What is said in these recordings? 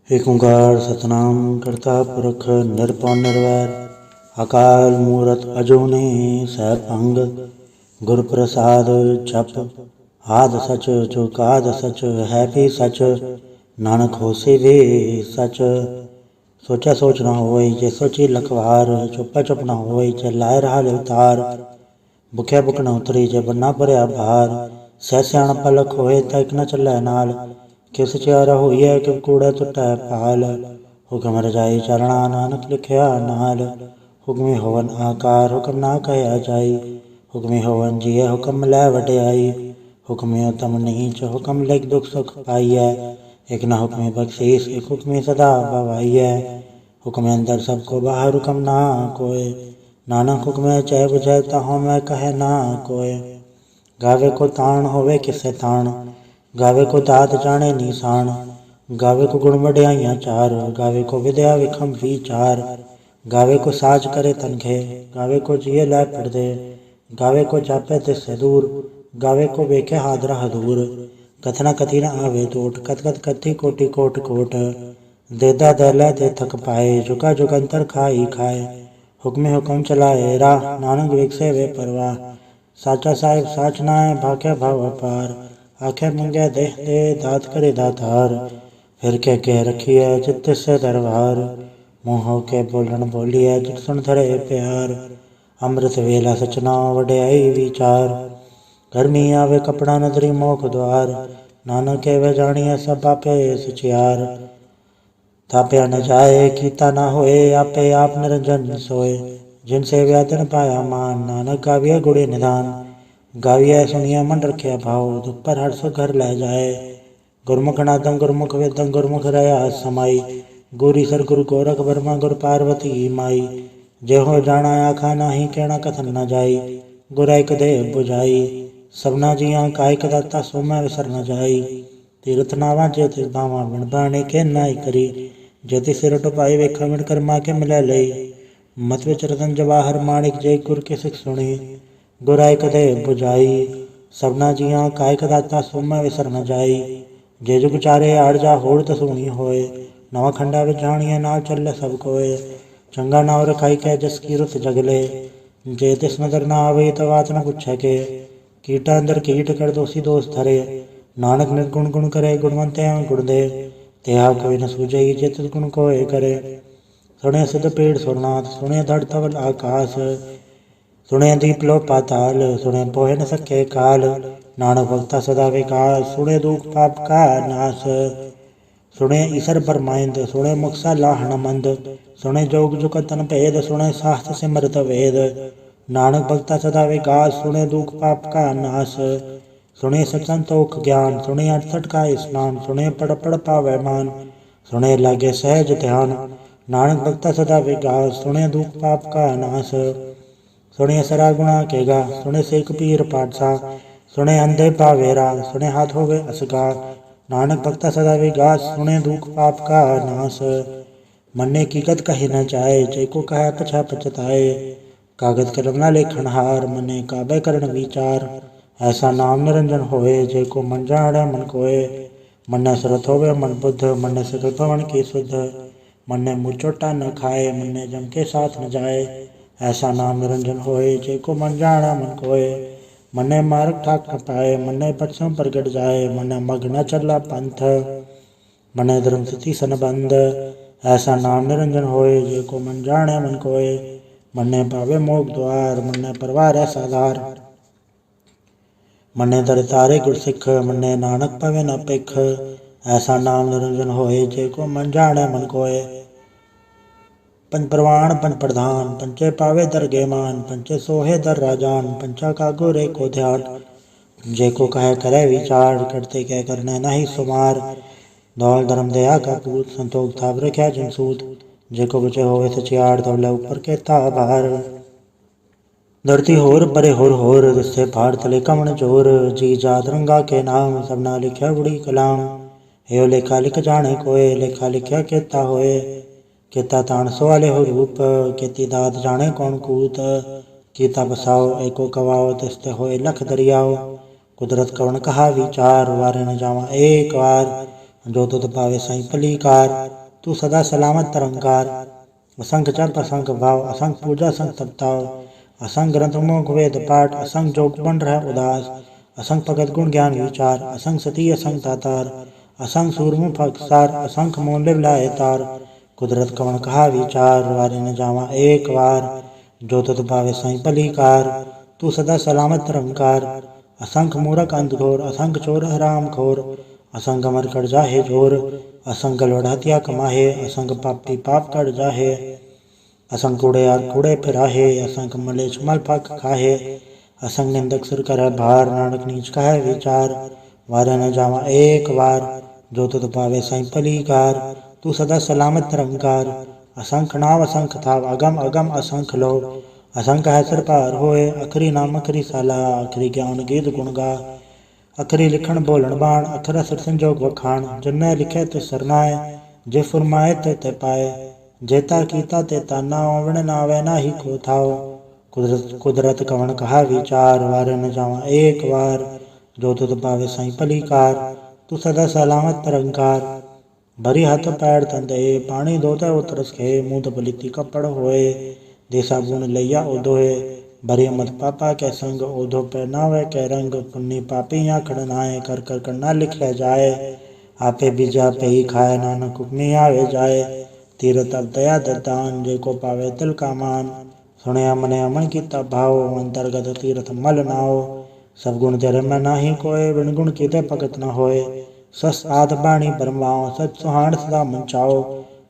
ਏਕ ਓਂਕਾਰ सतनाम करता पुरख निरभउ निर्वैर अकाल मूरत अजूनी सैभंग गुर प्रसाद जप आद सच जुगाद सच है भी सच नानक होसी भी सच। सोचा सोच न होई जे सोची लखवार चुपा चुप न होई जे लाए रहा लिवतार भुख्या भुख न उतरी जे बन्ना भरिया भार सह सियाण पलख होए ता इक न चलै नाल किस सचियारा होई है कि कूड़ा टुटै पाल हुक्म रजाई चरणा नानक लिखिया नाल हुक्मी होवन आकार हुक्म ना कहया जाई हुक्मी होवन जिय हुक्म लै वड्याई हुक्मी उत्तम नीच हुक्म लिख दुख सुख पाइयै एक न हुक्मी बख्शीस एक हुक्मी सदा भवाइयै हुक्म अंदर सबको बाहर हुक्म ना कोय नानक हुक्म चह बुझै तहों मैं कहे ना कोय गावे को ताण होवे किसे ताण गावे को दात जाने निशान गावे को गुण वड्याइयां चार गावे को विद्या विखम विचार गावे को साज करे तनखे गावे को जिये लै पड़दे गावे को जापे तिससे दूर गावे को वेखे हादरा हदूर कथना कथी न आवे टोट कथ कथ कथी कोटि कोट कोट देदा दैलै दे थक पाए जुगा जुगंतर खाई खाए हुक्मे हुक्म चलाए राह नानक विकसे वे परवाह साचा साहिब साच नाय भाग्य भाव अपार आखे मंगे देह दे दात करे दातार फिर कह रखिए जित से दरबार मुँह के बोलन बोलिए जित सुन धरे प्यार अमृत वेला सचना वड्याई विचार गर्मी आवे कपड़ा नदरी मोख द्वार नानक के वे जानिए सब आपे सचियार ताप्या न जाए कीता ना होए आपे आप निरंजन सोए जिनसे व्याधन पाया मान नानक गाविया गुड़े निधान गाविया सुनिया मन रखिया भाव दुख पर हर सो घर लै जाए गुरमुख नादम गुरमुख वेदम गुरमुख रया समाई गुरी सर गुरु गोरख वर्मा गुर पार्वती माई जे हो जाना आखा नाही कहना कथन न जाई गुर एक दे बुझाई सबना जिया कायक दाता सो मैं विसर न जाई तीर्थ नावा जे तिस भावा बिन बाणे के नाई करी जे तिस सिर टुपाई वेखा बिन कर्मा के मिलै लई मत विच रतन जवाहर माणिक जे गुर के सिख सुनी गुर एक दे बुझाई सबना जिया कायक दाता सो मैं विसर न जाई जे जुग चारे आड़ जा होड़ तसूनी होए नवा खंडा विच जानिए नाल चले सब कोए चंगा नाव रखाई कै जस की रुत जगले जे तिस नदर ना आवे तो बात न पुछे के कीटा अंदर कीट कर दोषी दोष धरे नानक निर्गुण गुण करे गुणवंत गुण दे तेहा कोई न सूझई जे तिस गुण कोय करे सुने सिद्ध पेड़ सुरनाथ सुने धड़ धवल आकाश सुने दीप लो पाताल सुने पोहे न सके काल नानक भक्ता सदा विकास सुने दुख पाप का नाश सुने ईसर बरमाइंद सुने मुक्सा लाहण मंद सुने जोग जुक तन भेद सुने शास्त्र सिमरत वेद नानक भक्ता सदा विकास सुने दुख पाप का नाश सुने सत्संतोख ज्ञान सुने 68 का स्नान सुने पढ़ पढ़ पावे मान सुने लागे सहज ध्यान नानक भक्ता सदा विकास सुने दुख पाप का नाश सुने सरा गुणा केगा सुने सेक पीर पाठसा सुने अंधे पावेरा सुने हाथ होवे असगा नानक भक्ता सदा विगास सुने दुख पाप का नाश मन्ने की कत कही न जाए जय को कहे पछा पछताए कागज कलम ना लेखन हार मन्ने काबे करण विचार ऐसा नाम निरंजन होए जय को मन जाने मन कोए मन्ने सुरत होवे मन बुद्ध मन्ने सकल भवन की शुद्ध मन्ने मुचोटा न खाए मन्ने जम के साथ न जाए ऐसा नाम निरंजन होए जे को मन जाना मन कोय मन्ने मार्ग ठाक न पाए मन्ने बच्चों प्रगट जाए मन्ने मग न चला पंथ मन्ने धर्म स्थिति सन बंद ऐसा नाम निरंजन होए जे को मन जाने मन कोय मन्ने पावे मोग द्वार मन्ने परवार साधार मन्ने दर तारे गुर सिख मन्ने नानक पवे न पिख ऐसा नाम निरंजन होए जे को मन जाने मन कोय पंच प्रवाण पंच प्रधान पंचे पावे दर गेमान पंचे सोहे दर राजान पंचा का गोरे को ध्यान जे को कहे करे विचार करते कह करने नहीं सुमार दौल धर्म दया का पूत संतोख थाप रख्या जिनसूत जे को बचे होवे सचियार दौले ऊपर के ताभार धरती होर परे होर जिससे भार तले कमन जोर जी जात रंगा के नाम सबना लिख्या बुढ़ी कलाम हे लेखा लिख जाने कोय लेखा लिख्या केता होए केता ताण सवाले हो रूप केती दात जाने कौन कूत कीता बसाओ एको कवाओ तिस्ते होए लख दरियाओ कुदरत कवन कहा विचार वारे न जावा एक बार जो तुत पावे साई भलीकार। तू सदा सलामत तरंकार। असंख जप असंख भाव असंख पूजा असंख तपताओ। असंख ग्रंथ मुख वेद पाठ असंख जोग बन रह उदास। असंख भगत गुण ज्ञान विचार असंख सती असंख दातार। असंख सूरमुख अक्षार असंख मूल्य लाए तार। कुदरत कवन कहा विचार वारे न जावा एक बार। जो तुत पावे साई भलीकार। तू सदा सलामत तरंकार। असंख मूरख अंधघोर असंख चोर हराम खोर। असंख अमर कर जाहे जोर। असंख गलवड़ हत्या कमाहे असंख पापी पाप कर जाहे। असंख कूड़ेयार कूड़े फिराहे असंख मलेच्छ मल फक खाहे। असंख निंदक सिर करह भार नानक नीच कह विचार। वारे न जावा एक बार। जो तुत पावे साई भलीकार। तू सदा सलामत तरंकार। असंख नाव असंख थाव अगम अगम असंख लो। असंख है सिर पार होए अखरी नाम अखरी साला। अखरी ज्ञान गीत गुण गा। अखरी लिखण बोलण बाण अखरा सिर संजोग वखाण। जिन्नै लिखे ते सरनाए जे फुरमाए ते पाए। जेता कीता तेता नाव विण नावै नाही को थाओ। कुदरत कवन कहा विचार वारे न जावा एक बार। जो तुत पावे साई भलीकार। तू सदा सलामत तरंकार। भरी हथ पैर तंदे पानी धोते उतरस खे। मूत पलीती कपड़ होए दे साबुन लैया उधोए। भरी मत पापा के संग ओधो पहनावे के रंग। पुन्नी पापी आखड़ नाए कर कर करना लिख ले जाए। आपे बीजा पे ही खाए नानक हुक्मी आवे जाए। तीरथ अब दया ददान जे को पावे तिल का मान। सुनया मने अमन कीता भाव अंतर्गत तीरथ मल नाओ। सब गुण तेरे में नाही कोय बिन गुण कीते भगत न होए। सस आध बाणी बरमाओ सच सुहाण सदा मंचाओ।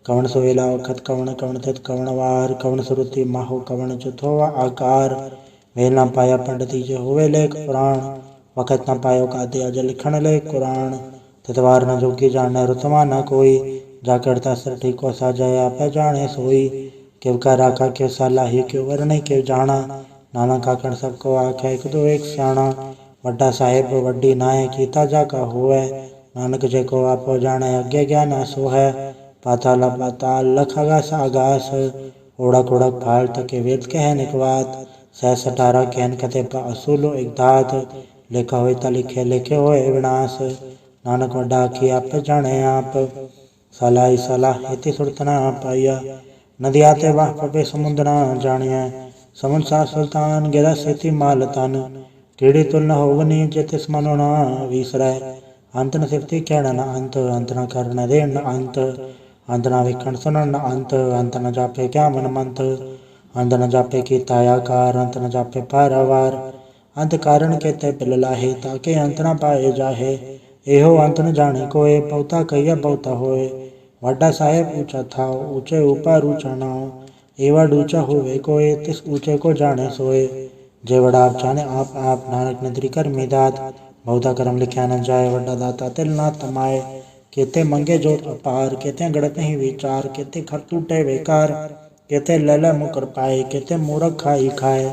कवन सोएला वखत कवन कवन थित कवन वार। कवन सुरुति माहो कवन चुथो आकार। वेल न पाया पंडिती जे होवे लेख पुराण। वखत न पायो काते अज लिखण लेख कुरान। तितवार न जोगी जाने रुतवा न कोई। जा करता सर ठीको साजय आपे जाने सोई। क्यों का राखा क्यों सालाही क्यों वरणे क्यों जाना। नानक आखण सबको आखे एक दो एक स्याणा। वड्डा साहेब वड्डी नाए कीता जाका होवे। नानक जे को आपो जाने अज्ञे ज्ञान सो है। पाताल पाताल लख आगास आगास। ओढ़क ओढ़क फाल तके वेद कह निकवात। सह सठारा कहन कथे पा असूलो एक धात। लेखा होय ता लिखे लेखे होए विनाश। नानक वड्डा आखी आप जाने आप। सलाह सलाह हेति सुरत न पाइया। नदी आते वाह पपे समुद्र न जानिया। समुद्र सा सुल्तान गिरा सेती माल तन। कीड़ी तुल न होवनी जे तिस मनो न विसरै। अंत न सिफती कहण न अंत। अंत न कर न देण न अंत। अंत न विखण सुनन न अंत। अंत न जापे क्या मन मंत। अंत न जापे कीता आकार। अंत न जापे पारावार। अंत कारण के ते पिल लाहे ताके अंत न पाए जाहे। एहो अंत न जाने कोय बहुता कहिया बहुता होए। वड्डा साहेब ऊंचा था ऊंचे ऊपर ऊंचा नाओ। एवा ऊंचा होवे कोय तिस ऊंचे को जाने सोए। जे वड़ा आप जाने आप नानक नदरी कर मिदात। बहुता कर्म लिख्या न जाए वड्डा दाता तिल ना तमाए। केते मंगे जोत अपार केते गड़त नहीं विचार। केते खर टूटे बेकार केते लैला मुकर पाए। केते मूरख खाई खाए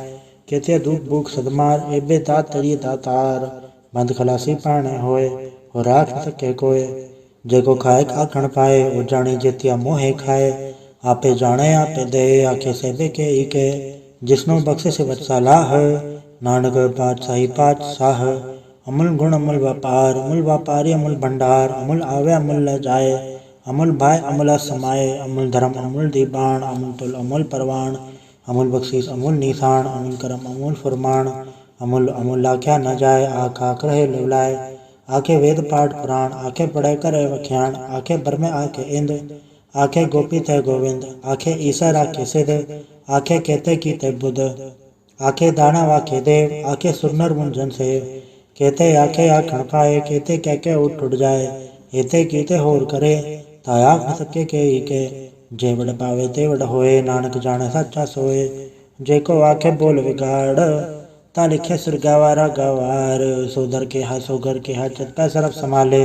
केते दुख भूख सदमार। एबे दात तरिए दातार बंद खलासी पाने होए। हो राख न सके कोय। जेको खाए आखण पाए ओ जाने जेतिया मोहे खाए। आपे जाने आपे दे आखे सेबे के इके। जिसनो बख्शे से सलाह नानक पातशाही पातशाह। अमूल गुण अमूल व्यापार अमूल व्यापारी अमूल भंडार। अमूल आवे अमूल ल जाए अमूल भाई अमूल समाए। अमूल धर्म अमूल दीबान अमूल तुल अमूल परवान। अमूल बख्शीस अमूल निशान अमूल करम अमूल फुरमान। अमूल अमूल आख्या न जाए आख आख रहे लुलाए। आखे वेद पाठ पुराण आखे पढ़े करे वख्याण। आखे बरमे आखे इंद आखे गोपी थे गोविंद। आखे ईसर आखे सिद्ध आखे कहते कीते बुध। आखे दानव आखे देव आखे सुरनर मुंजन सेव। कहते आखे आखण पाए कहते कह के उठ उठ जाए। एते कीते होर करे ता आख न सके के ही के। जे वड पावे ते वड होए नानक जाने सच्चा सोए। जेको आखे बोल विगाड़ ता लिखे सिर गवारा गवार। सोदर के हा सोगर के हा चित पै सरफ संभाले।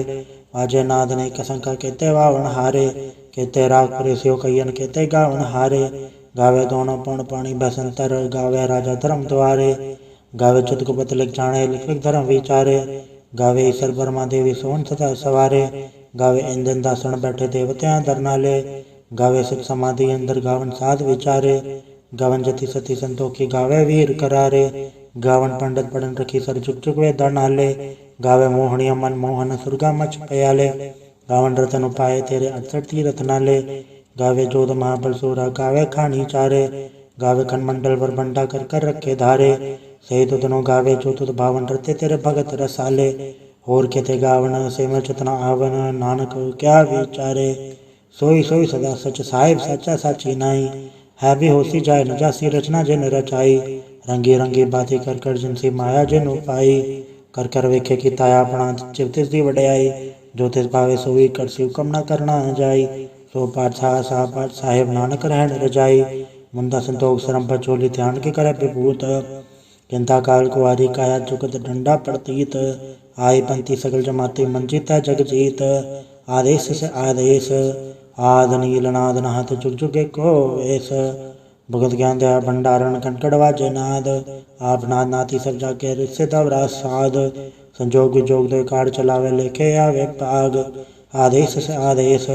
वाजे नाद ने कसंका केते वावन हारे। केते राग प्रेसियो कयन केते गावन हारे। गावे दोनों पौन पानी बसंतर गावे राजा धर्म द्वारे। गावे चितकुपत लिख जाने लिख लिख धर्म विचारे। गावे ईश्वर ब्रह्मा देवी सोन सदा सवारे। गावे इंदन दासण बैठे देवत्या दर नाले। गावे सुख समाधि अंदर गावन साध विचारे। गावन जति सती संतोखी गावे वीर करारे। गावन पंडित पढ़न रखी सर चुक चुक वे दर नाले। गावे मोहनिया मन मोहन सुरगा मच पयाले। गावन रतन उपाय तेरे 68 तीरथ नाले। गावे जोध महाबल सोरा गावे खानी चारे। गावे खनमंडल वर बंडा कर कर रखे धारे। सही तुधनो गावे जो तुध भावन रते तेरे भगत रसाले। होर केते गावन से मैं चतना आवन नानक क्या विचारे। सोई सोई सदा सच साहिब साचा साची नाई। है भी होसी जाय न जासी रचना जिन रचाई। रंगी रंगी बातें कर कर जिनसी माया जिन पाई। कर कर वेखे की ताया अपना चिव तिस दी वड्याई। जो तिस भावे सोई कर सिव कम न करना जाई। सो पाठ साहब साहेब नानक रहन रजाई। मुंदा संतोख सरम पर चोली ध्यान के करे विभूत। चिंता काल कुआरी काया जुगत डंडा प्रतीत। आई पंथी सकल जमाती मंजित है जग जीत। आदेश से आदेश आद नील नाद नहत जुग जुगे को वेश। भगत ज्ञान दया भंडारण कनकड़वा जयनाद। आप नाद नाती सब जाके रिश्ते दवरा साध। संजोग विजोग दो कार चलावे लेखे आवे पाग। आदेश से आदेश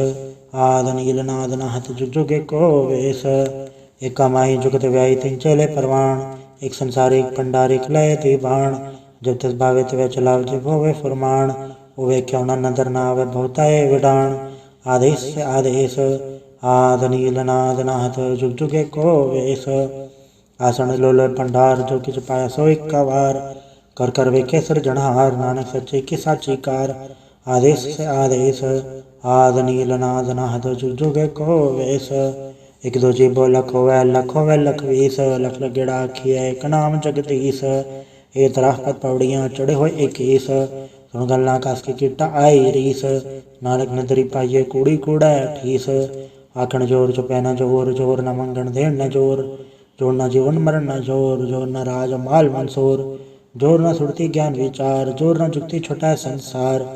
आद नील नाद नहत जुग जुगे को वेश। एक कमाई जुगत व्याई तीन चले परवान। एक संसारिक पंडारिक लय ती बाण। जब तस भावे तवे चलाव जब होवे फुरमान। उवे क्यों न नदर ना आवे बहुताए विडान। आदेश से आदेश आद नील नाद नाहत जुग जुगे को वेश। आसन लोल भंडार जो किच पाया सो एक वार। कर कर वे केसर जन्हार नानक सच्चे की साची कार। आदेश से आदेश आद नील नाद नाहत जुग जुगे को वेश। एक दो जीबो लख होवे लख वीस। लख लगेड़ा आखिए एक नाम जगदीश। ए तरह पत पौड़ियाँ चढ़े हुए इक्कीस। सुन गल्ला कास की किट्टा आई रीस। नानक नदरी पाइये कूड़ी कूड़ा ठीस। आखण जोर चुपै न जोर जोर न मंगण देण न जोर। जोर न जीवन मरण न जोर जोर न राज माल मंसूर। जोर न सुरती ज्ञान विचार जोर न जुक्ति छुटै संसार।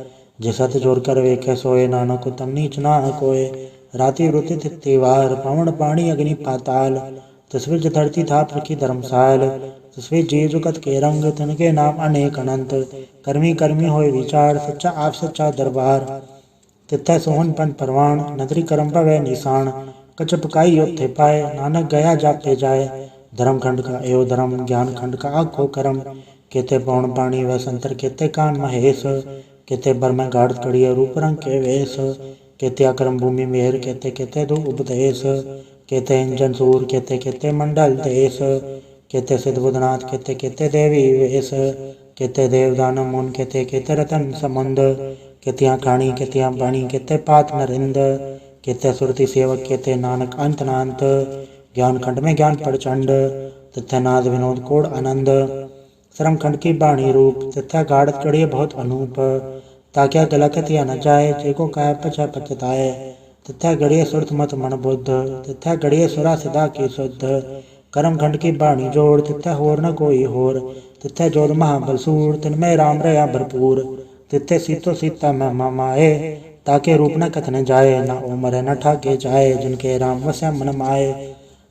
जे सत जोर कर वेखे सोए नानक उत्तम नीच ना कोय। राति रुति तिथिवार पवन पानी अग्नि पाताल। तस्वीर धरती था प्रकी धर्मसाल। तस्वीर जी जुगत के रंग तिनके नाम अनेक अनंत। कर्मी कर्मी होए विचार सच्चा आप सच्चा दरबार। तिथै सोहन पन परवान नदरी करम भवे निशान। कछ पकाई योथे पाए नानक गया जाते जाए। धर्म खंड का एवं धर्म ज्ञान खंड का आखो करम। केते पौन पानी व संतर केते कान महेश। केते बर में गाढ़ कड़िए रूप रंग के वेश। केते अक्रम भूमि मेहर केते केते दो उपदेश। केते इंजन सूर केते केते मंडल देश। केते सिद्ध बुधनाथ केते केते देवी वेश। केते देवदान मुन केते केते रतन समुंद। केतिया खाणी केतिया बाणी केते पात नरिंद। केते सुरति सेवक केते नानक अंत नांत। ज्ञान खंड में ज्ञान प्रचंड तथा नाद विनोद कोड आनंद। श्रम खंड की बाणी रूप तथा गाढ़ चढ़िए बहुत अनूप। ताक्या गलत या न जाए जेको काय पचा पचताए। तथा गड़िए सुरत मत मन बुद्ध तथा गड़िए सुरा सिदा की शुद्ध। कर्म खंड की बाणी जोड़ तिथै होर न कोई होर। तिथै जोध महाबलसूर तिनमें राम रया भरपूर। तिथे सीतो सीता में माए ताके रूप न कथन जाए। न उमर न ठाके जाए जिनके राम वसै मन माए।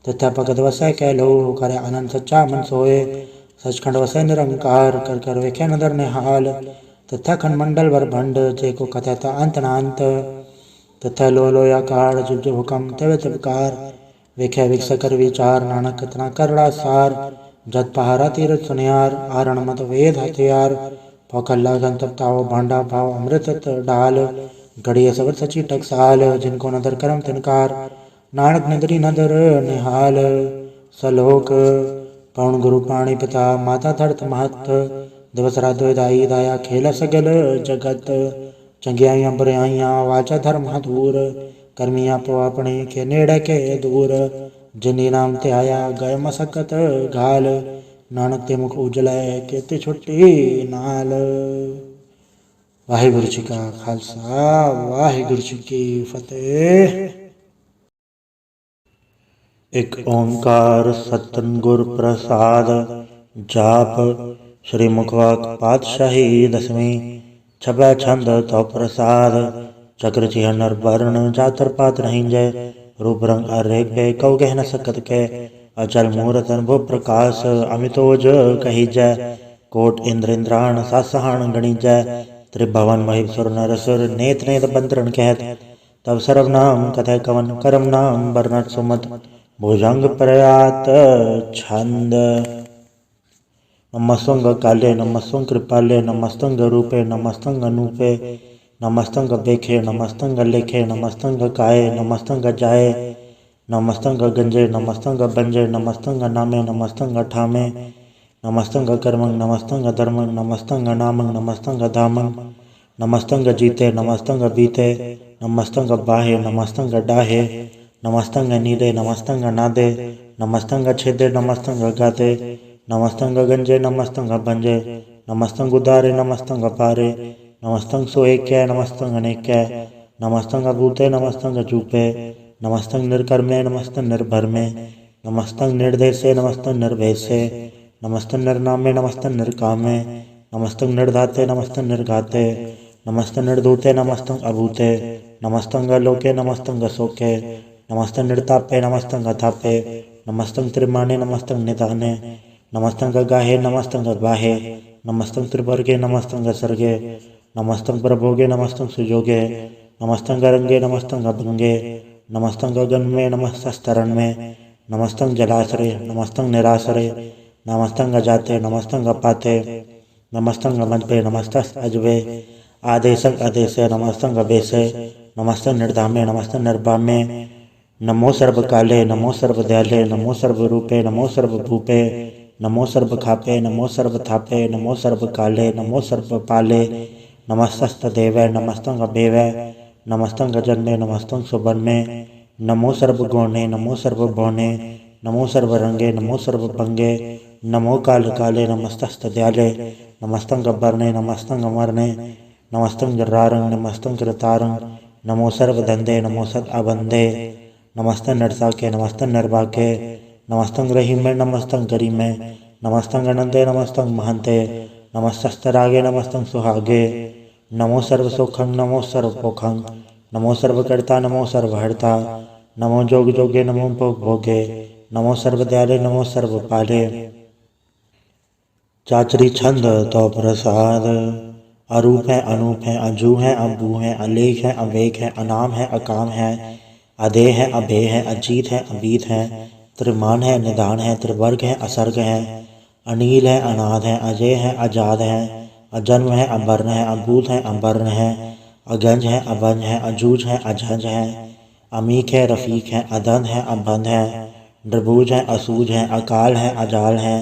तिथै भगत वसै कह लो करे आनंद सच्चा मन सोए। सचखंड वसै निरंकार कर कर वेखे नदर निहाल। तिथै खंडमंडल वर भंड जेको कथैता अंत नांत। तिथै लो लोयाकार जुग जुग हुकम तवे तबकार। वेखे विकस कर विचार नानक कतना करड़ा सार। जत पहारा तीरथ सुनियार आरण मत वेद हथियार। पौखल्ला गंतप ताओ भांडा भाव अमृत डाल। घड़िए सबर सची टकसाल जिनको नदर करम तिनकार। नानक नदरी नदर निहाल। सलोक पौन गुरु पाणी पिता माता धरत महत। दिवस रात दाई दाया खेल सगल जगत। चंगियाइयां बुराइयां वाचा धर्म दूर। कर्मियां पो अपने के नेड़े के दूर। जिनी नाम ते आया गए मसकत घाल। नानक ते मुख उजलै केते छुट्टी नाल। वाहिगुरु जी का खालसा वाहिगुरु जी की फतेह। एक ओंकार सतनगुर प्रसाद जाप। श्री मुखवाक पातशाही दसवीं छबे छंद तो प्रसाद। चक्र चिह नर वर्ण जातर पात नहीं जय। रूप रंग अरेख बे कौ गह न सकत के। अचल मूरत अनुभव प्रकाश अमितोज कही जय। कोट इंद्र इंद्राण सासहान गणी जय। त्रिभवन महिप सुर नर सुर नेत नेत बंतरण कहत। तब सर्व नाम कथय कवन करम नाम बरनट सुमत। भुजंग प्रयात छंद। नमस्तुंग काले नमस्तुंग कृपाले नमस्तुंग रूपे नमस्तुंग अनूपे। नमस्तंग बेखे नमस्तंग लेखे नमस्तंग काये नमस्तंग जाए नमस्तंग गंजे नमस्तंग बंजे नमस्तंग नामे नमस्तंग ठामे नमस्तंग कर्मंग नमस्तंग धर्मंग नमस्तंग नामंग नमस्तंग धामंग नमस्तंग जीते नमस्तंग बीते नमस्तंग बाहे नमस्तंग डाहे नमस्तंग नीदे नमस्तंग नादे नमस्तंग छेदे नमस्तंग गाते नमस्तंग गंजे नमस्तंग भंजे नमस्तंग उदारे नमस्तंग पारे नमस्तंग सोएक्य नमस्तंग अनेक्य नमस्तंग भूते नमस्तंग चूपे नमस्तंग निर्कर्मे नमस्तंग निर्भरमे नमस्तंग निर्देशे नमस्तंग निर्भेसे नमस्तंग निर्नामे नमस्तंग निर्कामे नमस्तंग निर्धाते नमस्तंग निर्घाते नमस्तंग निर्धूते नमस्तंग अभूते नमस्तंग लोके नमस्तंग सोके नमस्तंग निर्तापे नमस्तंग थापे नमस्तंग त्रिमाणे नमस्तंग निधाने नमस्तंग गाहे नमस्तंग बाहे नमस्तंग त्रिवर्गे नमस्तंग सर्गे नमस्तंग प्रभोगे नमस्तंग सुजोगे नमस्तंग रंगे नमस्तंग भंगे नमस्तंग गगन में नमस्तस्तरण में नमस्तंग जलाश्रय नमस्तंग निराश्रय नमस्तंग जाते नमस्तंग पाते नमस्तंग मजबे नमस्तस् अजबे आदेशक अदेशे नमस्तंग बेसे नमस्तंग निर्धामे नमस्तंग निर्भामे नमो सर्व काले नमो सर्व दयाले नमो सर्व रूपे नमो सर्व भूपे नमो सर्व खापे नमो सर्व थापे नमो सर्व काले नमो सर्व पाले नमस्तस्त देवै नमस्तंग बेवै नमस्तंग जन्मे नमस्तंग सुबन्मे नमो सर्व गौणे नमो सर्व भौणे नमो सर्व रंगे नमो सर्व भंगे नमो काल काले नमस्तस्त दयाले नमस्तंग बरने नमस्तंग मरने नमस्तंग जर्रारंग नमस्तंग कृतारंग नमो सर्व धंधे नमो सद अबंधे नमस्तंग नरसाके नमस्तंग निर्भाके नमस्तंग रहीमे नमस्तंग करीमे नमस्तंग अनंते नमस्तंग महंते नमस्तस्तरागे नमस्तंग सुहागे नमो सर्व सुखंग नमो सर्व पोखंग नमो सर्वकर्ता नमो सर्वहर्ता नमो जोग जोगे नमो भोग भोगे नमो सर्व दयाले नमो सर्व पाले चाचरी छंद तो प्रसाद अरूप है अनूप है अजू है अबू है अलेख है अवेक है अनाम है अकाम है अधे है अभे है अजीत है अबीत है त्रिमान है निदान है त्रिवर्ग है असर्ग है अनील है अनाद है अजय है अजाद है अजन्म है अबर्ण है अभूत है अबर्ण है अगंज है अभंज है अजूज है अझंज है अमीक है रफीक है अदंध है अबंध है द्रभुज है असूज है अकाल है अजाल है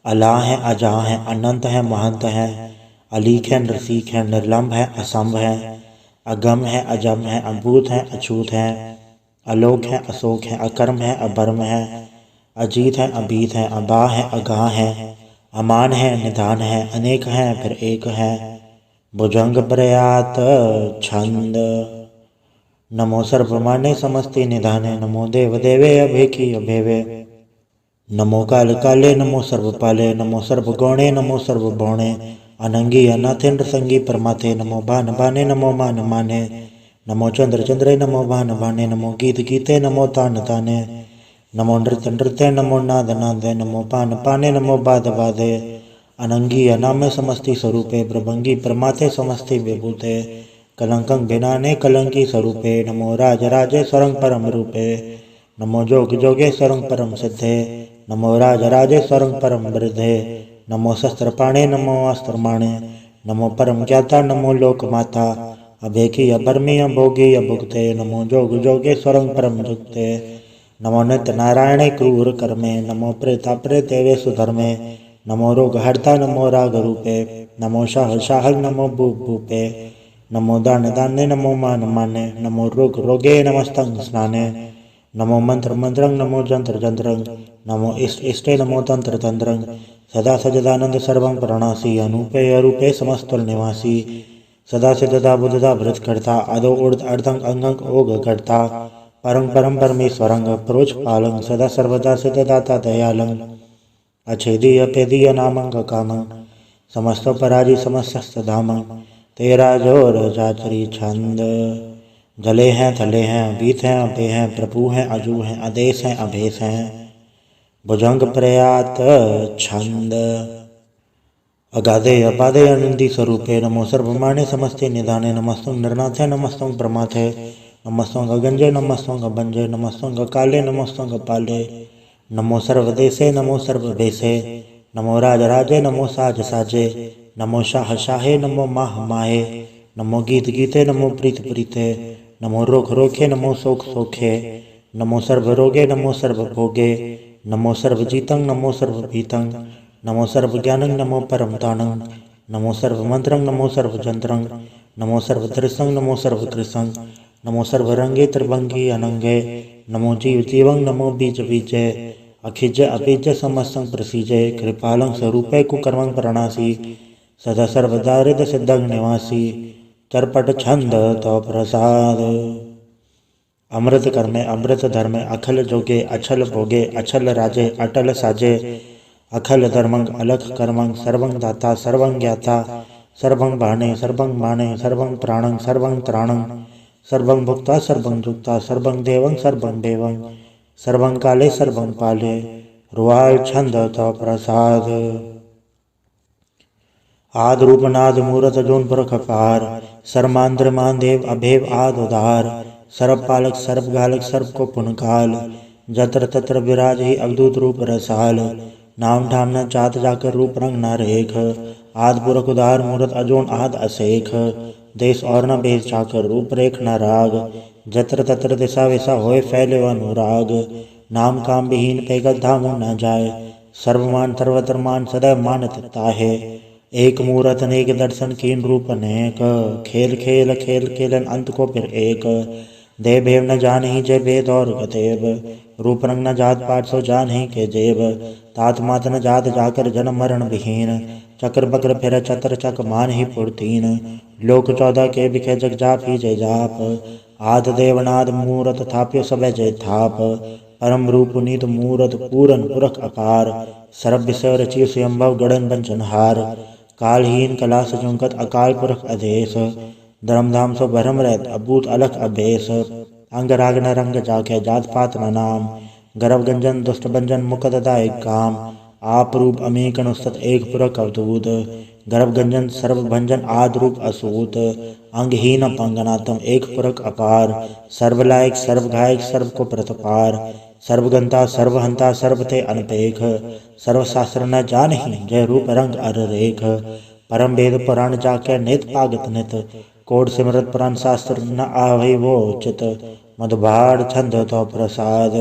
अला है अजा है अनंत है महंत है अलीक है नरसीक है निर्लम्ब है असंभ है अगम है अजम है अभूत है अछूत है अलोक है अशोक है अकर्म है अबर्म है अजीत है अबीत है अबा है अगाह है अमान है निधान है अनेक है फिर एक है भुजंग प्रयात छंद नमो सर्वमाने समस्ते निधाने नमो देव देवे अभेकी अभेवे नमो काल काले नमो सर्वपाले नमो सर्वगौणे नमो सर्वभौणे अनंगी अनाथेन्द्र संगी परमाथे नमो भान भाने नमो मान माने नमो चंद्र चंद्रे नमो भान भाने नमो गीत गीते नमो तान ताने नमो नृत्य नृत्य नमो नाद नादे नमो पान पाने नमो बाद बाधे अनंगी अनामे समस्ति स्वरूपे प्रभंगी परमाथे समस्ति विभूते कलंकं भिनाने कलंकी स्वरूपे नमो राज राजे स्वरंग परम रूपे नमो जोग जोगे स्वरंग परम सिद्धे नमो राज राजे स्वरंग परम वृद्धे नमो शस्त्र पाणे नमो अस्त्र माणे नमो परम ज्ञाता नमो लोक माता अभेकी अबर्मी अभोगी अभुक्ते नमो जोग जोगे स्वरंग परम जुक्ते नमो नित्य नारायणे क्रूर कर्मे नमो प्रेता प्रेतेवे सुधर्मे नमो रोग हर्ता नमो राग रूपे नमो शाह शाह नमो भूप भूपे नमो दान दाने नमो मान माने नमो रोग रोगे नमस्तंग स्नाने नमो मंत्र मंत्रंग नमो जंत्र जंत्रंग नमो इष्ट इष्टे नमो तंत्र तंत्रंग सदा सजदानंद सर्वं प्रणासी अनूपे अरूपे समस्तुल निवासी सदा सिद्धता बुद्धता भृत करता अदो उर्द अर्धंग अंगंग ओग करता परम परम परमेश्वरंग प्रोच पालंग सदा सर्वदा सिद्धदाता दयालंग अछेदी अपेदी अनामंग कामंग समस्तो पराजी समस्त धामंग तेरा जोर जाचरी छंद जले हैं थले हैं बीत हैं अभे हैं प्रभु हैं अजू हैं आदेश हैं अभेश हैं भुजंग प्रयात छंद अगाधे अपाधे आनंदी स्वरूपे नमो सर्वमाने समस्ते निधाने नमस्तंग निर्नाथे नमस्तंग प्रमाथे नमस्तंग गंजे नमस्तंग बंजे नमस्तंग काले नमस्तंग पाले नमो सर्वदेशे नमो सर्वभेशे नमो राज राजे नमो साज साजे नमो शाह शाहे नमो माह माहे नमो गीत गीते, नमो प्रीत प्रीते, नमो रोख रोखे, नमो सोख सोखे, नमो सर्व रोगे, नमो सर्व भोगे, नमो सर्व जीतं, नमो सर्व भीतं, नमो सर्व ज्ञानं, नमो परम तानं, नमो सर्व मंत्रं, नमो सर्व जंत्रं, नमो सर्व त्रिसं, नमो सर्व त्रिसं, नमो सर्व रंगे त्रिभंगी अनंगे, नमो जीव जीवं, नमो बीज बीजे, अखिज अभिज समस्तं प्रसीजे, कृपालं स्वरूपे कुकर्मं प्रणासी, सदा सर्वदारिद सिद्धं निवासी, चरपट छंद तो प्रसाद। अमृत कर्मे अमृत धर्मे, अखल जोगे अछल भोगे, अछल राजे अटल साजे, अखल धर्मं अलख कर्मं, सर्वं दाता सर्वं ज्ञाता, सर्वं बाणे सर्वं माने, सर्वं प्राणं सर्वं त्राणं, सर्वं भुक्ता सर्वं जुक्ता, सर्वं देवं सर्वं देवं, सर्वं काले सर्वं पाले, रुआल छंद तो प्रसाद। आद रूप नाद मूरत जोन पुरख पार, सर्मांद्र महादेव अभेव आद उदार, सर्व पालक सर्व घालक सर्व को पुनकाल, जत्र तत्र विराज ही अवधूत रूप रसाल, नाम ठाम न चात जाकर रूप रंग न रेख, आद पुरख उदार मूरत अजोन आद असेख, देश और न भेद चाकर रूप रेख न राग, जत्र तत्र दिशा विशा होए फैले व अनुराग, नाम काम विहीन पैगत धामो न जाए, सर्वमान सर्वत्र मान सदैव मानत ताहे, एक मूरत अनेक दर्शन कीन रूप अनेक, खेल खेल खेल खेलन अंत को फिर एक, देव भेव न जान ही जय भेद और गतेब, रूप रंग न जात पाठ सो जान ही के जेब, तात मात न जात जाकर जन्म मरण विहीन, चक्र बक्र फिर चतर चक मान ही पुरतीन, लोक 14 के बिखे जग जाप ही जय जाप, आद देवनाद मूरत थाप्यो सब जय थाप, परम रूप नीत मूरत पूरन पुरख अपार, सर्व विषय रचिय स्वयंभव गणन बंचनहार, कालहीन कला सजुंकत अकाल पुरख अधेश, धर्मधाम सो भरम रहत अभूत अलख अभेश, अंग राग न रंग जाके जात पात न नाम, गर्भ गंजन दुष्ट भंजन मुकद दायक काम, आप रूप अमीक अनुस्तत एक पुरख अवधूत, गर्भ गंजन सर्व भंजन आद रूप असूत, अंगहीन पंगनातम एक पुरख अपार, सर्वलायक सर्व घायक सर्व को प्रतपार, सर्वगंता सर्वहंता सर्वते अनपेख, सर्वशास्त्र न जानहि जय रूप रंग अर रेख, परम वेद पुराण जाके नित पागत नित, कोट सिमरत पुराण शास्त्र न आवे वो चित, मधुभार छंद तो प्रसाद।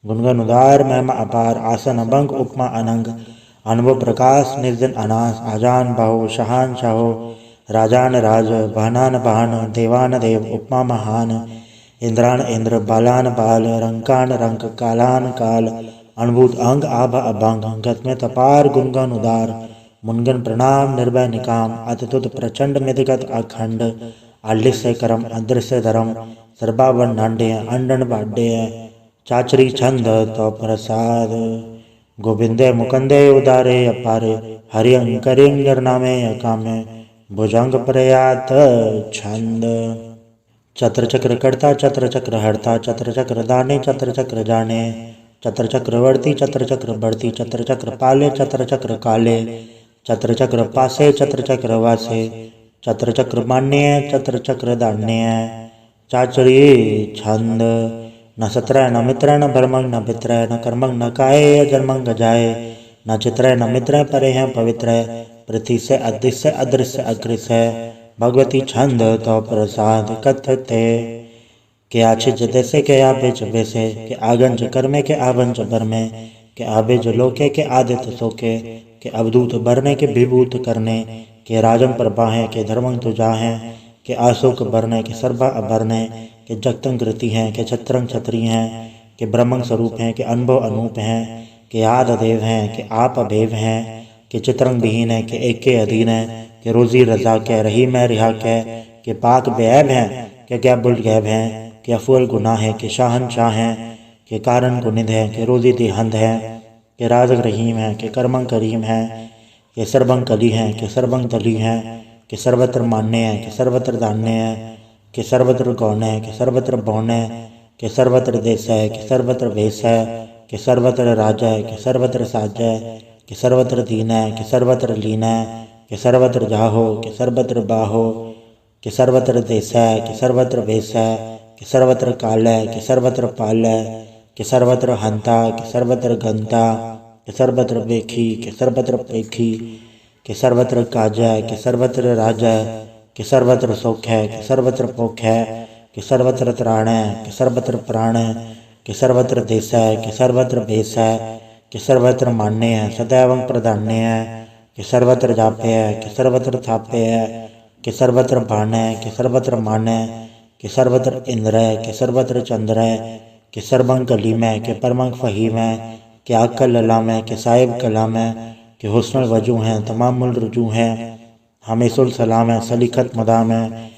गुणगन उदार महिमा अपार, आसन अभंग उपमा अनंग, अनुभव प्रकाश निर्जन अनास, आजान बाहो शहान शाहो, राजान राज बहनान बहन, देवान देव उपमा महान, इंद्रान इंद्र बालान बाल, रंकान रंक कालान काल, अनुभूत अंग आभा अभंग, गत में तपार गुणगन उदार, मुनगन प्रणाम निर्भय निकाम, अतुत प्रचंड मिदगत अखंड, आलिस्य करम अदृश्य धर्म, सर्वावन नांडे अंडन बाडे, चाचरी छंद तो प्रसाद। गोविंदे मुकंदे उदारे अपारे, हरियं करिं निर्नामे अकामे, भुजंग प्रयात छंद। चत्र चक्र कर्ता चत्र चक्र हरता, चत्र चक्र दाने चत्र चक्र जाने, चत्र चक्र वर्ती चत्र चक्र बढ़ती, चत्र चक्र पाले चत्र चक्र काले, चत्र चक्र पासे चत्र चक्र वासे, चत्र चक्र मान्य चत्र चक्र दान्य, चाचरी छंद। न सत्रय न मित्र न भरमंग न पित्रय, न कर्मंग न काये जन्मंग जाए, न चित्रय न मित्र परे हैं पवित्र, पृथ्वी से अदृश्य अदृश्य अकृष्य, भगवती छंद तो प्रसाद कथते, के आछिज देसे के आबेज बेसे, के आगंज कर्मे के आवंज बरमे, के आबेज लोके के आदित्य सोके, के अवधूत बरने के विभूत करने, के राजन पर बाहें के धर्मंग तुझा हैं, के आशोक बरने के सर्वा अभरने, के जगतंग कृति हैं के छत्रंग छत्री हैं, के ब्रह्मंग स्वरूप हैं के अनुभव अनूप हैं, के आद देव हैं के आप अभेव हैं, के चित्रंग विहीन है के एक के अधीन है, के रोजी रजा के रही मैं रिहा के पाक बेऐब हैं के गैब बुल गैब हैं, के अफुल गुनाह है के शाहन शाह हैं, के कारण गुनिद है के रोजी दिहंद है, के राजक रहीम है के कर्मंग करीम है, के सर्वंग कली हैं के सर्वंग तली हैं, के सर्वत्र मान्य है के सर्वत्र दान्य है, के सर्वत्र गौण है के सर्वत्र बौण है, के सर्वत्र देश है के सर्वत्र वेश है, के सर्वत्र राज है के सर्वत्र साज है, के सर्वत्र दीन है के सर्वत्र लीन है, के सर्वत्र जाहो के सर्वत्र बाहो, के सर्वत्र देश है के सर्वत्र वेश है, के सर्वत्र काल है के सर्वत्र पाल है, के सर्वत्र हंता के सर्वत्र गंता, के सर्वत्र बेखी के सर्वत्र पेखी, के सर्वत्र काज है के सर्वत्र राज है, कि सर्वत्र सुख है, कि सर्वत्र भुख है, कि सर्वत्र त्राण है, कि सर्वत्र प्राण है, कि सर्वत्र देश है, कि सर्वत्र भेष है, कि सर्वत्र मान्य है, सदैव प्रधान्य है, कि सर्वत्र जापे है, कि सर्वत्र थापे है, कि सर्वत्र भान है, कि सर्वत्र मान है, कि सर्वत्र इंद्र है, कि सर्वत्र चंद्र है, कि सर्वंग कलीम है, कि परमंग फहीम है, कि आकल ललाम है, कि साहिब कलाम है, कि हुस्न वजू हैं, तमामुल रुजू हैं, हमेशुल सलाम है, सलीखत मदाम है,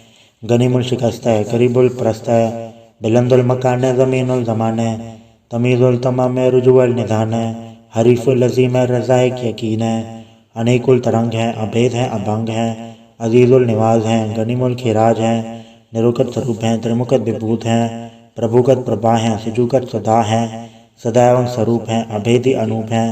गनीमुल शिकस्त है, करीबुल प्रस्त है, बिलंदुल मकान है, ज़मीनुल ज़मान है, तमीज़ुल तमाम है, रुजुअल निधान है, हरीफुल लज़ीम है, रज़ाइक यकीन है, अनेकुल तरंग है, अभेद है, अभंग है, अजीज़ुल निवाज हैं, गनीमुल खिराज हैं, निरुकत स्वरूप हैं, त्रिमुखत विभूत हैं, प्रभुगत प्रभा हैं, सिजुगत सदा हैं, सदैव स्वरूप हैं, अभेदी अनूप हैं,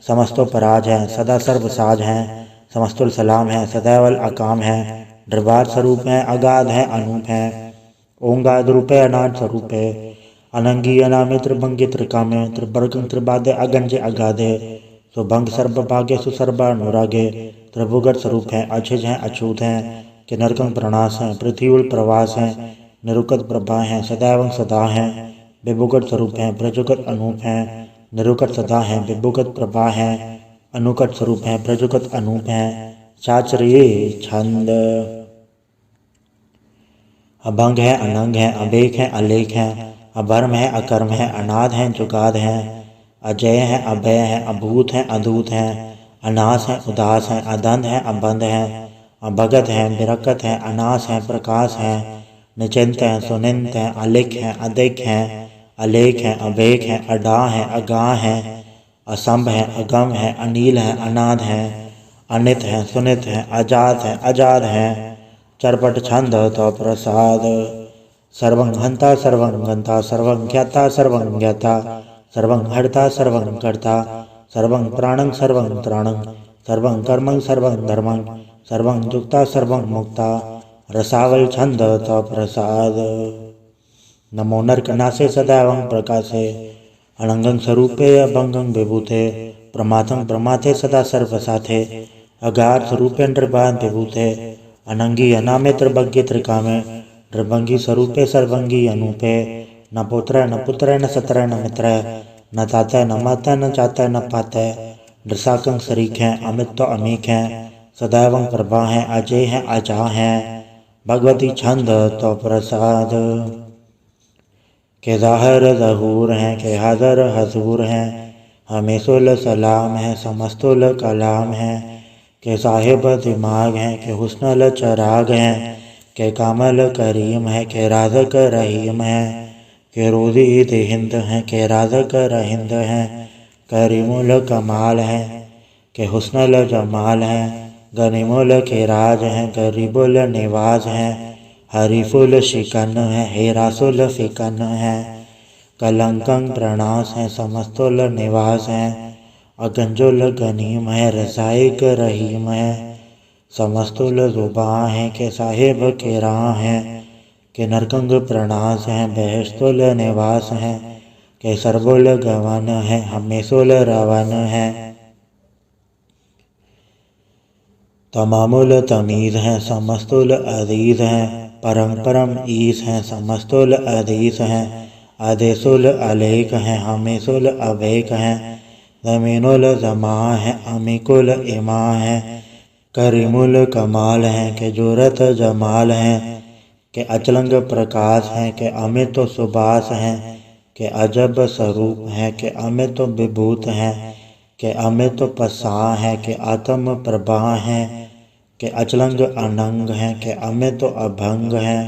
समस्तो पराज हैं, सदा सर्वसाज हैं, समस्तुल सलाम है, सदैवल अकाम है, दरबार स्वरूप हैं, अगाध है, अनूप हैं, ओंगाद रूप है, अनाद स्वरूप है, अनंगी अनामे त्रिभंगी त्रिकामे, त्रिवर्गं त्रिबाधे अगंजे अगाधे, सुभंग सर्वभागे सुसर्वा अनुरागे, त्रिभुगत स्वरूप हैं, अछिज हैं, अछूत हैं, कि नरकंग प्रणास हैं, पृथ्वीउल प्रवास हैं, निरुकत प्रभा हैं, सदैव सदा हैं, विभुगत स्वरूप हैं, प्रजुगत अनूप हैं, निरुकत सदा हैं, विभुगत प्रभा हैं, अनुकट स्वरूप हैं, प्रजुगत अनूप हैं, चाचरिये छंद। अभंग है, अनंग है, अबेक है, अलेख है, अभर्म है, अकर्म है, अनाद है, जुगाद है, अजय है, अभय है, अभूत है, अदूत है, अनास है, उदास है, अदंध है, अबंध है, अभगत है, बिरकत है, अनास है, प्रकाश है, निचिंत है, सुनिंत है, अलिख है, अधिक है, अलेख है, अभेक है, अडा है, अगाह है, असंभ है, अगम है, अनील है, अनाद है, अनित है, सुनित है, अजात है, अजाद है, चरपट छंद तो प्रसाद। सर्वं हंता सर्वं गंता सर्वं ज्ञाता सर्वं ज्ञाता सर्वं हर्ता सर्वं कर्ता सर्वं प्राणं सर्वं त्राणं सर्वं कर्मं सर्वं धर्मं सर्वं युक्ता सर्वं मुक्ता। रसावल छंद तो प्रसाद। नमो नरकनासे सदैवं प्रकाशे अनंगं स्वरूपे अभंगं विभूते प्रमाथं प्रमाथे सदा सर्वसाथे अगाध स्वरूपे नृपान विभूते अनंगी अनामे त्रिभंगी त्रिकामे नृभंगी स्वरूपे सर्वंगी अनूपे न पुत्र न पुत्र न सत्र न मित्र न ताता न माता न चाता न पाता नृसाकं शरीक हैं अमित तो अमीक हैं सदैवं प्रभा हैं अजय हैं अजा हैं भगवती छंद तो प्रसाद। के ज़ाहिर ज़हूर हैं के हाज़र हज़ूर हैं हमेशुल सलाम है समस्तुल कलाम हैं के साहिब दिमाग हैं के हुस्नल चराग हैं के कामल करीम है के राज़क रहीम है के रोज़ी देहिंद हैं के राज़क रहिंद हैं करीमुल कमाल हैं के हुस्नल जमाल हैं गनीमुल के राज हैं गरीबुल निवाज हैं हरीफुल शिकन है हेरासुल फिकन है कलंकं प्रणास है समस्तुल निवास है अगंजुल गनीम है रसाइक रहीम है समस्तुल जुबा है के साहिब के राह है के नरकंग प्रणास है बहस्तुल निवास है के सर्वुल गवन है हमेशुल रवन है तमामुल तमीज़ हैं समस्तुल अजीज़ हैं परम परम ईस हैं समस्तुल अदीस हैं आदेशुल अलेक हैं हमेशुल अवेक हैं ज़मीनुल ज़मा हैं अमीकुल इमा हैं करीमुल कमाल हैं के जुरत जमाल हैं के अचलंग प्रकाश हैं के अमित सुबास हैं के अजब स्वरूप हैं के अमित विभूत हैं के अमित पसा हैं के आत्म प्रभा हैं के अचलंग अनंग हैं के अमित अभंग हैं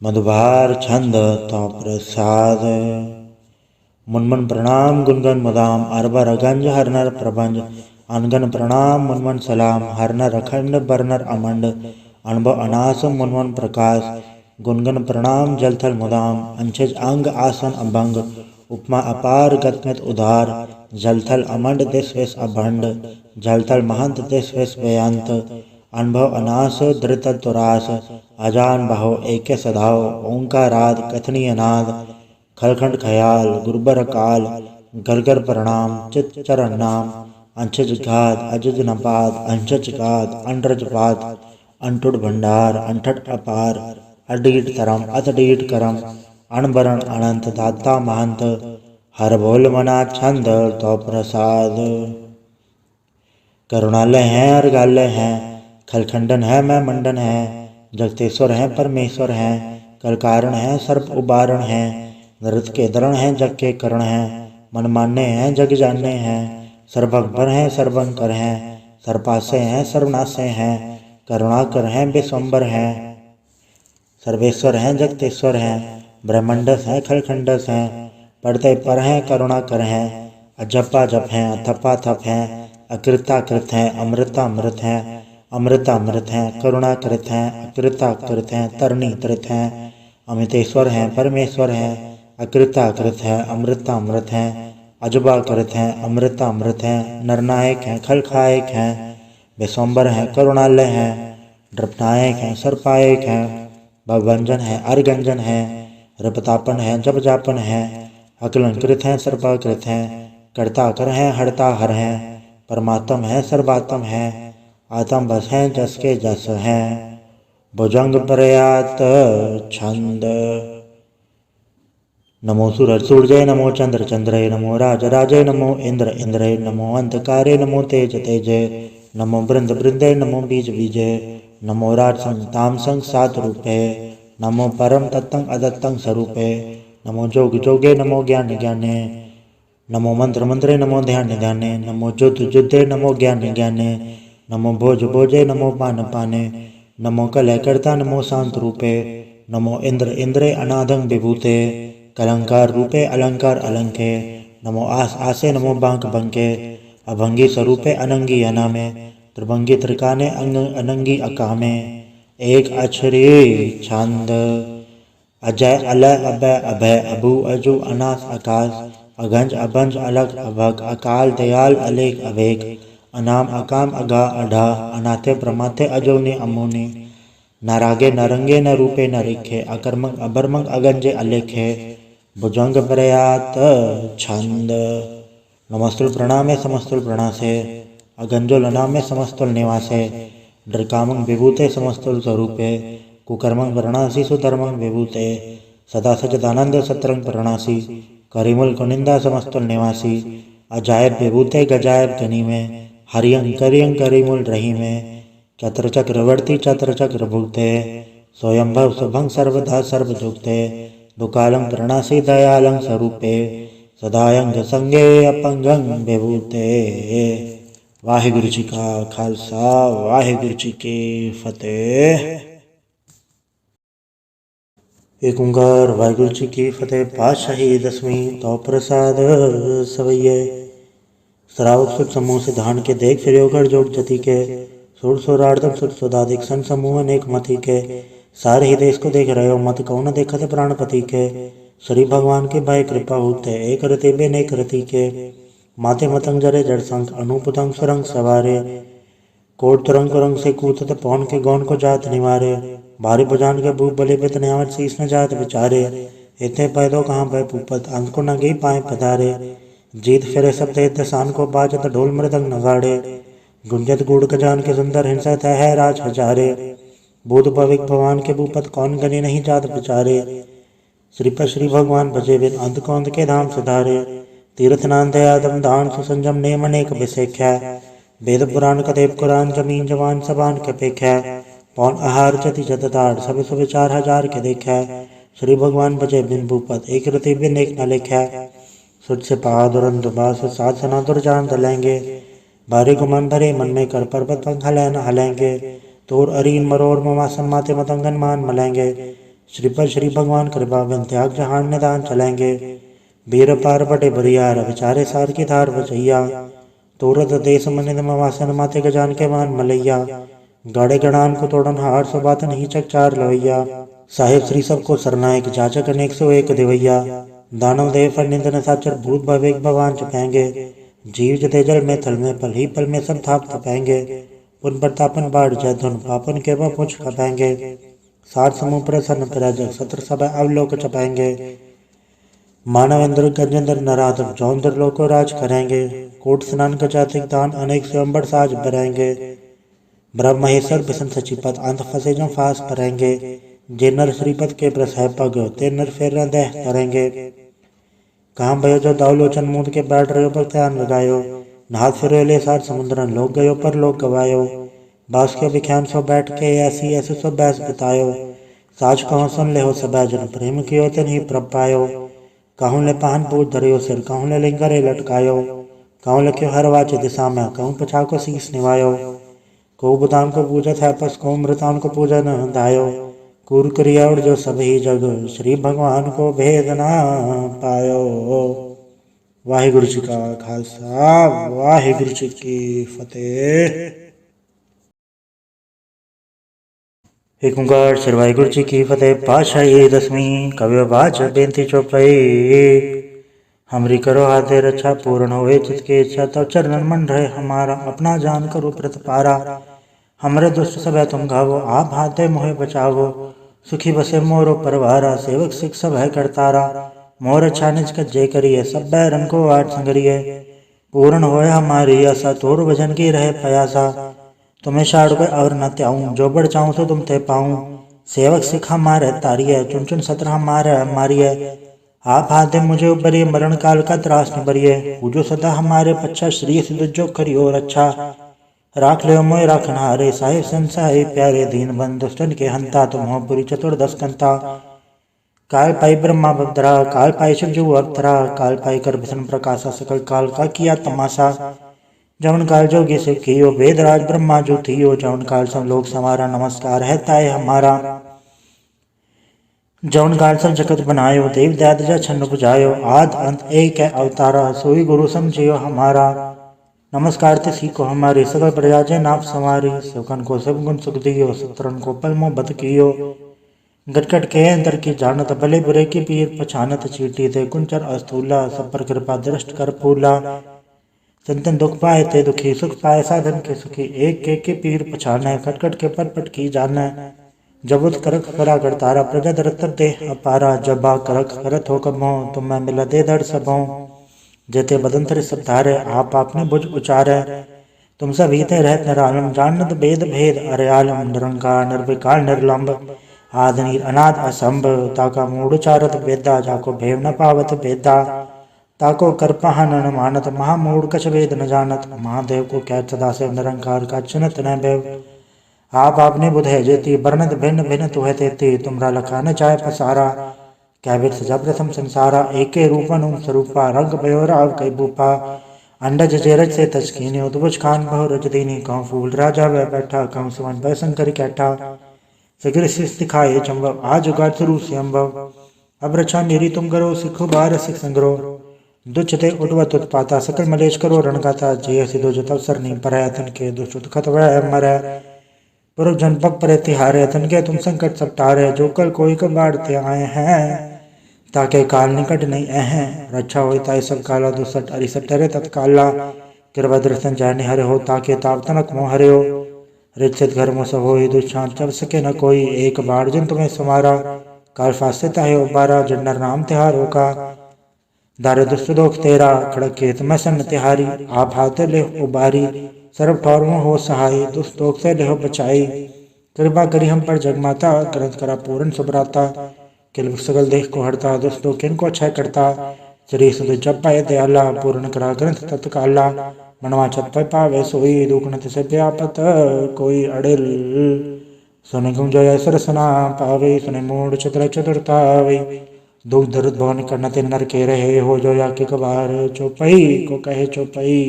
मधुभार छंद तो प्रसाद। मुनमन प्रणाम गुनगन मुदाम अरबर गंज हरनर प्रबंज अनगन प्रणाम मुनमन सलाम हरनर अखंड बरनर अमंड अनुभव अनास मुनमन प्रकाश गुनगन प्रणाम जलथल मुदाम अंशज अंग आसन अभंग उपमा अपार गतमित उदार जलथल अमंड देश वेश अभंड जलथल महंत देश वेश बेअंत अनुभव अनास धृत तुरास अजान बहो एके सदाओ ओंकाराद कथनीय नाद खलखंड खयाल गुरबर काल गरगर प्रणाम चित चरण नाम अंशज घात अजज नपाद अंशज घात अंड्रज पाद अंटुट भंडार अंठट अपार, अडीट तरम अतडीट करम, अणबरण अनंत दाता महंत, हर बोल मना छंद तो प्रसाद। करुणालय है अर्गालय है, खलखंडन है मैं मंडन है, जगतेश्वर है परमेश्वर है, कल कारण है सर्प उबारण है, नृत के दरण है जग के करण है, मन मान्य है जग जानने हैं, सर्वभर है सर्वंकर है, सर्पासे हैं सर्वनाशे हैं, करुणाकर हैं विश्वम्बर हैं, सर्वेश्वर हैं जगतेश्वर हैं, ब्रह्मंडस हैं खलखंडस हैं, पढ़ते पर हैं करुणा कर हैं, अजपा जप हैं अथपा थप हैं, अकृताकृत हैं अमृतामृत हैं, अमृतामृत हैं करुणाकृत हैं, अकृताकृत हैं तरणी तृत हैं, अमितेश्वर हैं परमेश्वर हैं, अकृताकृत हैं अमृतामृत हैं, अजबाकृत हैं अमृतामृत हैं, नरनायक हैं खलखायक हैं, विश्वम्बर हैं करुणालय हैं, नृपनायक हैं सर्पायक हैं, भवभंजन है अर्गंजन है, रपतापन है जप जापन है, अकलंकृत हैं सर्पाकृत हैं, कर्ता कर हैं हरता हर हैं, परमात्म है सर्वात्म है, आत्म बस हैं जस के जस हैं, भुजंग प्रयात छंद। नमो सूरज सूर्य नमो चंद्र चंद्रय नमो राज राजय नमो इंद्र इंद्रय नमो अंधकारे नमो तेज तेजे, नमो बृंद बृंदे नमो बीज बीजे, नमो राज संग ताम संग सात रूपे, नमो परम तत्तं अदत्तं स्वरूपे, नमो जोग जोगे नमो ज्ञान ज्ञाने, नमो मंत्र मंत्रे नमो ध्यान ध्याने, नमो युद्ध युद्धे नमो ज्ञान ज्ञाने, नमो भोज भोजे नमो पान पाने, नमो कलय कर्ता नमो शांत रूपे, नमो इंद्र इंद्रे अनादं विभूते, कलंकार रूपे अलंकार अलंके, नमो आस आसे नमो बांक बंके, अभंगी स्वरूपे अनंगी अनामे, त्रिभंगी त्रिकाने अंग अनंगी अकामे, एक अक्षरी छंद। अजय अलय अभय अभय अभु अजु अनास आकाश, अगंज अभंज अलग अभग, अकाल दयाल अलेख अवेक, अनाम अकाम अगा अढ़ा, अनाथे प्रमाथे अजोनि अमोनि, नारागे नरंगे न रूपे न रिखे, अकर्मक अभर्मक अगंजे अलेखे, भुजंग प्रयात छंद। नमस्तुल प्रणामे समस्तुल प्रणासे, अगंजोल नामे समस्तुल निवासे, डरकामं विभूते समस्तुल स्वरूपे, कुकर्मं प्रणासी सुधर्मं विभूते, सदा सचिदानंद सत्रंग प्रणासी, करिमुल कुनिंदा समस्तुल निवासी, अजायब विभूते गजायब गनी में, हरियं करियं करिमुल रही में, चत्र चक्रवर्ती चत्र चक्र भुगते, स्वयंभव शुभं सर्वदा सर्वजुगते, दुकालं प्रणासी दयालं स्वरूपे, सदायंग संगे अपंगं विभूते। वाहिगुरु जी का खालसा वाहिगुरु जी की फतेह। एक ओंकार वाहिगुरु जी की फतेह। पातशाही दसवीं तो प्रसाद सवैये, श्रावक सुख समूह से धान के देख फिर योगढ़ जोग जति के, सुर सुरार्धक सुर सुदाधिक सन समूह अनेक मति के, सारे ही देश को देख रहे हो मत कौन देखत प्राणपति के, श्री भगवान के भय कृपा होते एक रति बेनेक रति के, माथे मतंग जरे जड़ संख अनुपतंग सुरंग सवारे, कोट तरंग कुरंग से कूतत पौन के गौन को जात निवारे, भारी भुजान के भूप बले बित न्यावत शीस न जात विचारे, इतने पैदो कहाँ भय पूपत अंक को न गई पाए पधारे, जीत फिरे सब देत शान को बाजत ढोल मृदंग नगाड़े, गुंजत गुड़ कजान के सुंदर हिंसत है राज हजारे, बुध भविक भगवान के भूपत कौन गने नहीं जात विचारे, श्रीपद श्री भगवान भजे बिन अंत कौंद के धाम सुधारे, तीर्थ नान दयादम दान सुसंजम नेम अनेक विसेख्या, वेद पुराण कदेव कुरान जमीन जवान सबान के पेख्या, पौन आहार जति जतदार सब सुविचार हजार के देखा, श्री भगवान भजे बिन भूपत एक रति बिन एक न लिख्या, सुध से पादुरंद बास सात सना दुर्जान दलेंगे, भारी गुमान भरे मन में कर पर्वत पंख हलै न हलेंगे, तोर अरीन मरोर मवासन माते मतंगन मान मलेंगे, श्रीपद श्री भगवान कृपा बिन त्याग जहान निदान चलेंगे, वीर पार बटे बरियार विचारे सार की धार बचैया, तोरत देश मनिद मवासन माते गजान के मान मलैया, गाड़े गणान को तोड़न हार सुबात नहीं चकचार लवैया, साहेब श्री सबको सरनायक जाचक अनेक सो एक दिवैया, दानव देव फर निंदन साचर भूत भवेक भगवान चुपेंगे, जीव जते जल में थल में पल ही पल में सब थाप थपेंगे, पुन प्रतापन बाढ़ जय धुन पापन के वह पुछ खपेंगे, सात समूह प्रसन्न प्रजक सत्र सब अवलोक चपेंगे, मानव इंद्र गजेंद्र नराधम जौंद्र लोको राज करेंगे, कोट स्नान का जातिक दान अनेक स्वयंबर साज बरेंगे, ब्रह्म महेश्वर बिसन सचिपत अंत फंसे जो फास परेंगे। जे नर श्रीपत के प्रस है पग ते नर फेर दह करेंगे। कहाँ भयो जो दावलोचन मूंद के बैठ रहे पर ध्यान लगायो। नहात फिर ले सार समुद्रन लोग गयो पर लोग गवायो। बास के विख्यान सो बैठ के ऐसी ऐसे सो बैस बितायो। साज कहो सुन ले हो सबा जन प्रेम कियो ते नहीं प्रभ पायो। कहूँ ले पहन पूज धरियो सिर कहूँ ले लिंगरे लटकायो। कहूँ लख्यो हर वाच दिशा में कहूँ पछा को शीस निवायो। को बुदान को पूजत है पस को मृतान को पूजन दायो। कूर क्रियाउर जो सभी जग श्री भगवान को भेद ना पायो। वाहिगुरु जी का खालसा वाहिगुरु जी की फतेह। एक ओंकार श्री वाहिगुरु जी की फतेह। पातशाही दसवीं कवि बाच बेनती चौपाई। हमरी करो हाथे रक्षा पूर्ण होए चित्त इच्छा तब चरणन मन रहे हमारा। अपना जान करो प्रतिपारा हमरे दुष्ट सब है तुम गावो। आप हाथे मोहे बचावो सुखी बसे मोरो परवारा। सेवक सिख सब है करतारा मोर अच्छा निज कज्जे करिए। सब बैरन को आठ संगरिए पूर्ण होए हमारी आशा। तोर भजन की रहे पयासा तुम्हें छाड़ को और न त्याऊं। जो बढ़ चाहूं सो तुम ते पाऊं। सेवक सिख हमारे तारिये चुन चुन सत्र हमारे मारिये। आप हाथे मुझे उबरिए मरण काल का त्रास न बरिए। पूजो सदा हमारे पच्छा श्री सिद्ध जो करियो रक्षा। राख ले मोय राखन हारे साहिब संसाय प्यारे दीन बंद दुष्टन के हंता। तुम हो पुरी चतुर्दश कंता। काल पाई ब्रह्मा बदरा काल पाई शिव जो अवतरा। काल पाई कर भीषण प्रकाशा सकल काल का किया तमाशा। जवन काल जोगी शिव कियो वेद राज ब्रह्मा जो थियो। जवन काल सब लोग समारा नमस्कार है ताय हमारा। जवन काल सब जगत बनायो देव दाद जा छन्न बुझायो। आद अंत एक है अवतारा सोई गुरु समझियो हमारा। नमस्कार ते सीखो हमारी सकल प्रजा जय नाप संवारी। सुखन को सब गुण सुख दियो सत्रन को पल मोह बद कियो। गटगट के अंतर की जानत भले बुरे की पीर पछानत। चीटी थे कुंचर अस्थूला सब पर कृपा दृष्ट कर फूला। संतन दुख पाए ते दुखी सुख पाए साधन के सुखी। एक के पीर पछाने खटखट के पट की जाने। जबुत करक करा करतारा प्रजा दरतर दे अपारा। जबा करक करत हो कबो तुम मैं मिला दे दर सबों। जेते बदंतर सब धारे आप आपने बुझ उचारे। तुम सब हीते रहत निरालम जानत भेद भेद अरे आलम। निरंकार निर्विकार निर्लंब आदनीर अनाद असंभ। ताका मूढ़ चारत वेदा जाको भेव न पावत भेदा। ताको करपहन न मानत महामूढ़ कछ वेद न जानत। महादेव को क्या सदा से निरंकार का चिन्हत न भेव। आप आपने बुधे जेती वर्णत भिन्न भिन्न तुह तेती। तुमरा लखा न चाहे पसारा क्या विद सजा प्रथम संसारा। एके रूपन ओम स्वरूपा रंग भयो राव कई भूपा। अंडज जेरज से तस्कीनी उद्भुज खान बहु रज दीनी। कहूँ फूल राजा वह बैठा कहूँ सुवन भय शंकर कैठा। सगिर शिष दिखाए चंबव आज उगाड़ शुरू से अम्बव। अब रक्षा मेरी तुम करो सिखो बार सिख संग्रो। दुचते उठवत उत्पाता सकल मलेश करो रणगाता। जय सिद्धो जत अवसर नहीं पर तन के दुष्ट खत वह मरै। पूर्व जन पग पर तिहारे तन के तुम संकट सब टारे। जो कल कोई को बाढ़ते आए हैं ताके काल निकट नहीं हैं। रक्षा होता सब काला दुसठ अरिसठ टरे तत्काला। कृपा दर्शन जाने हरे हो ताके ताप तनक मोह हरे हो। रिक्षित घर मोह हो दुष्छांत चब सके न कोई। एक बार जिन तुम्हें समारा काल फासे ताहे उबारा। जन्नर नाम तिहारो का दारे दुष्ट दोख तेरा। खड़क खेत में सन तिहारी आप हाथे ले उबारी। सर्व ठौर हो सहाय दुष्ट दोख से ले बचाई। कृपा करी हम पर जगमाता ग्रंथ करा पूर्ण सुभराता। किल सगल देख को हरता दुष्टो किन को क्षय करता। श्री सुध जब पाए दयाला पूर्ण करा ग्रंथ तत्काला। मनवा छत पर पावे सोई दुखनत से व्यापत कोई अड़िल। सुने गुम जय सरसना पावे सुने मूड चतुर चतुरतावे। दुख दर्द भवन करनते नर के रहे हो जो या के कबार। चौपई को कहे चौपई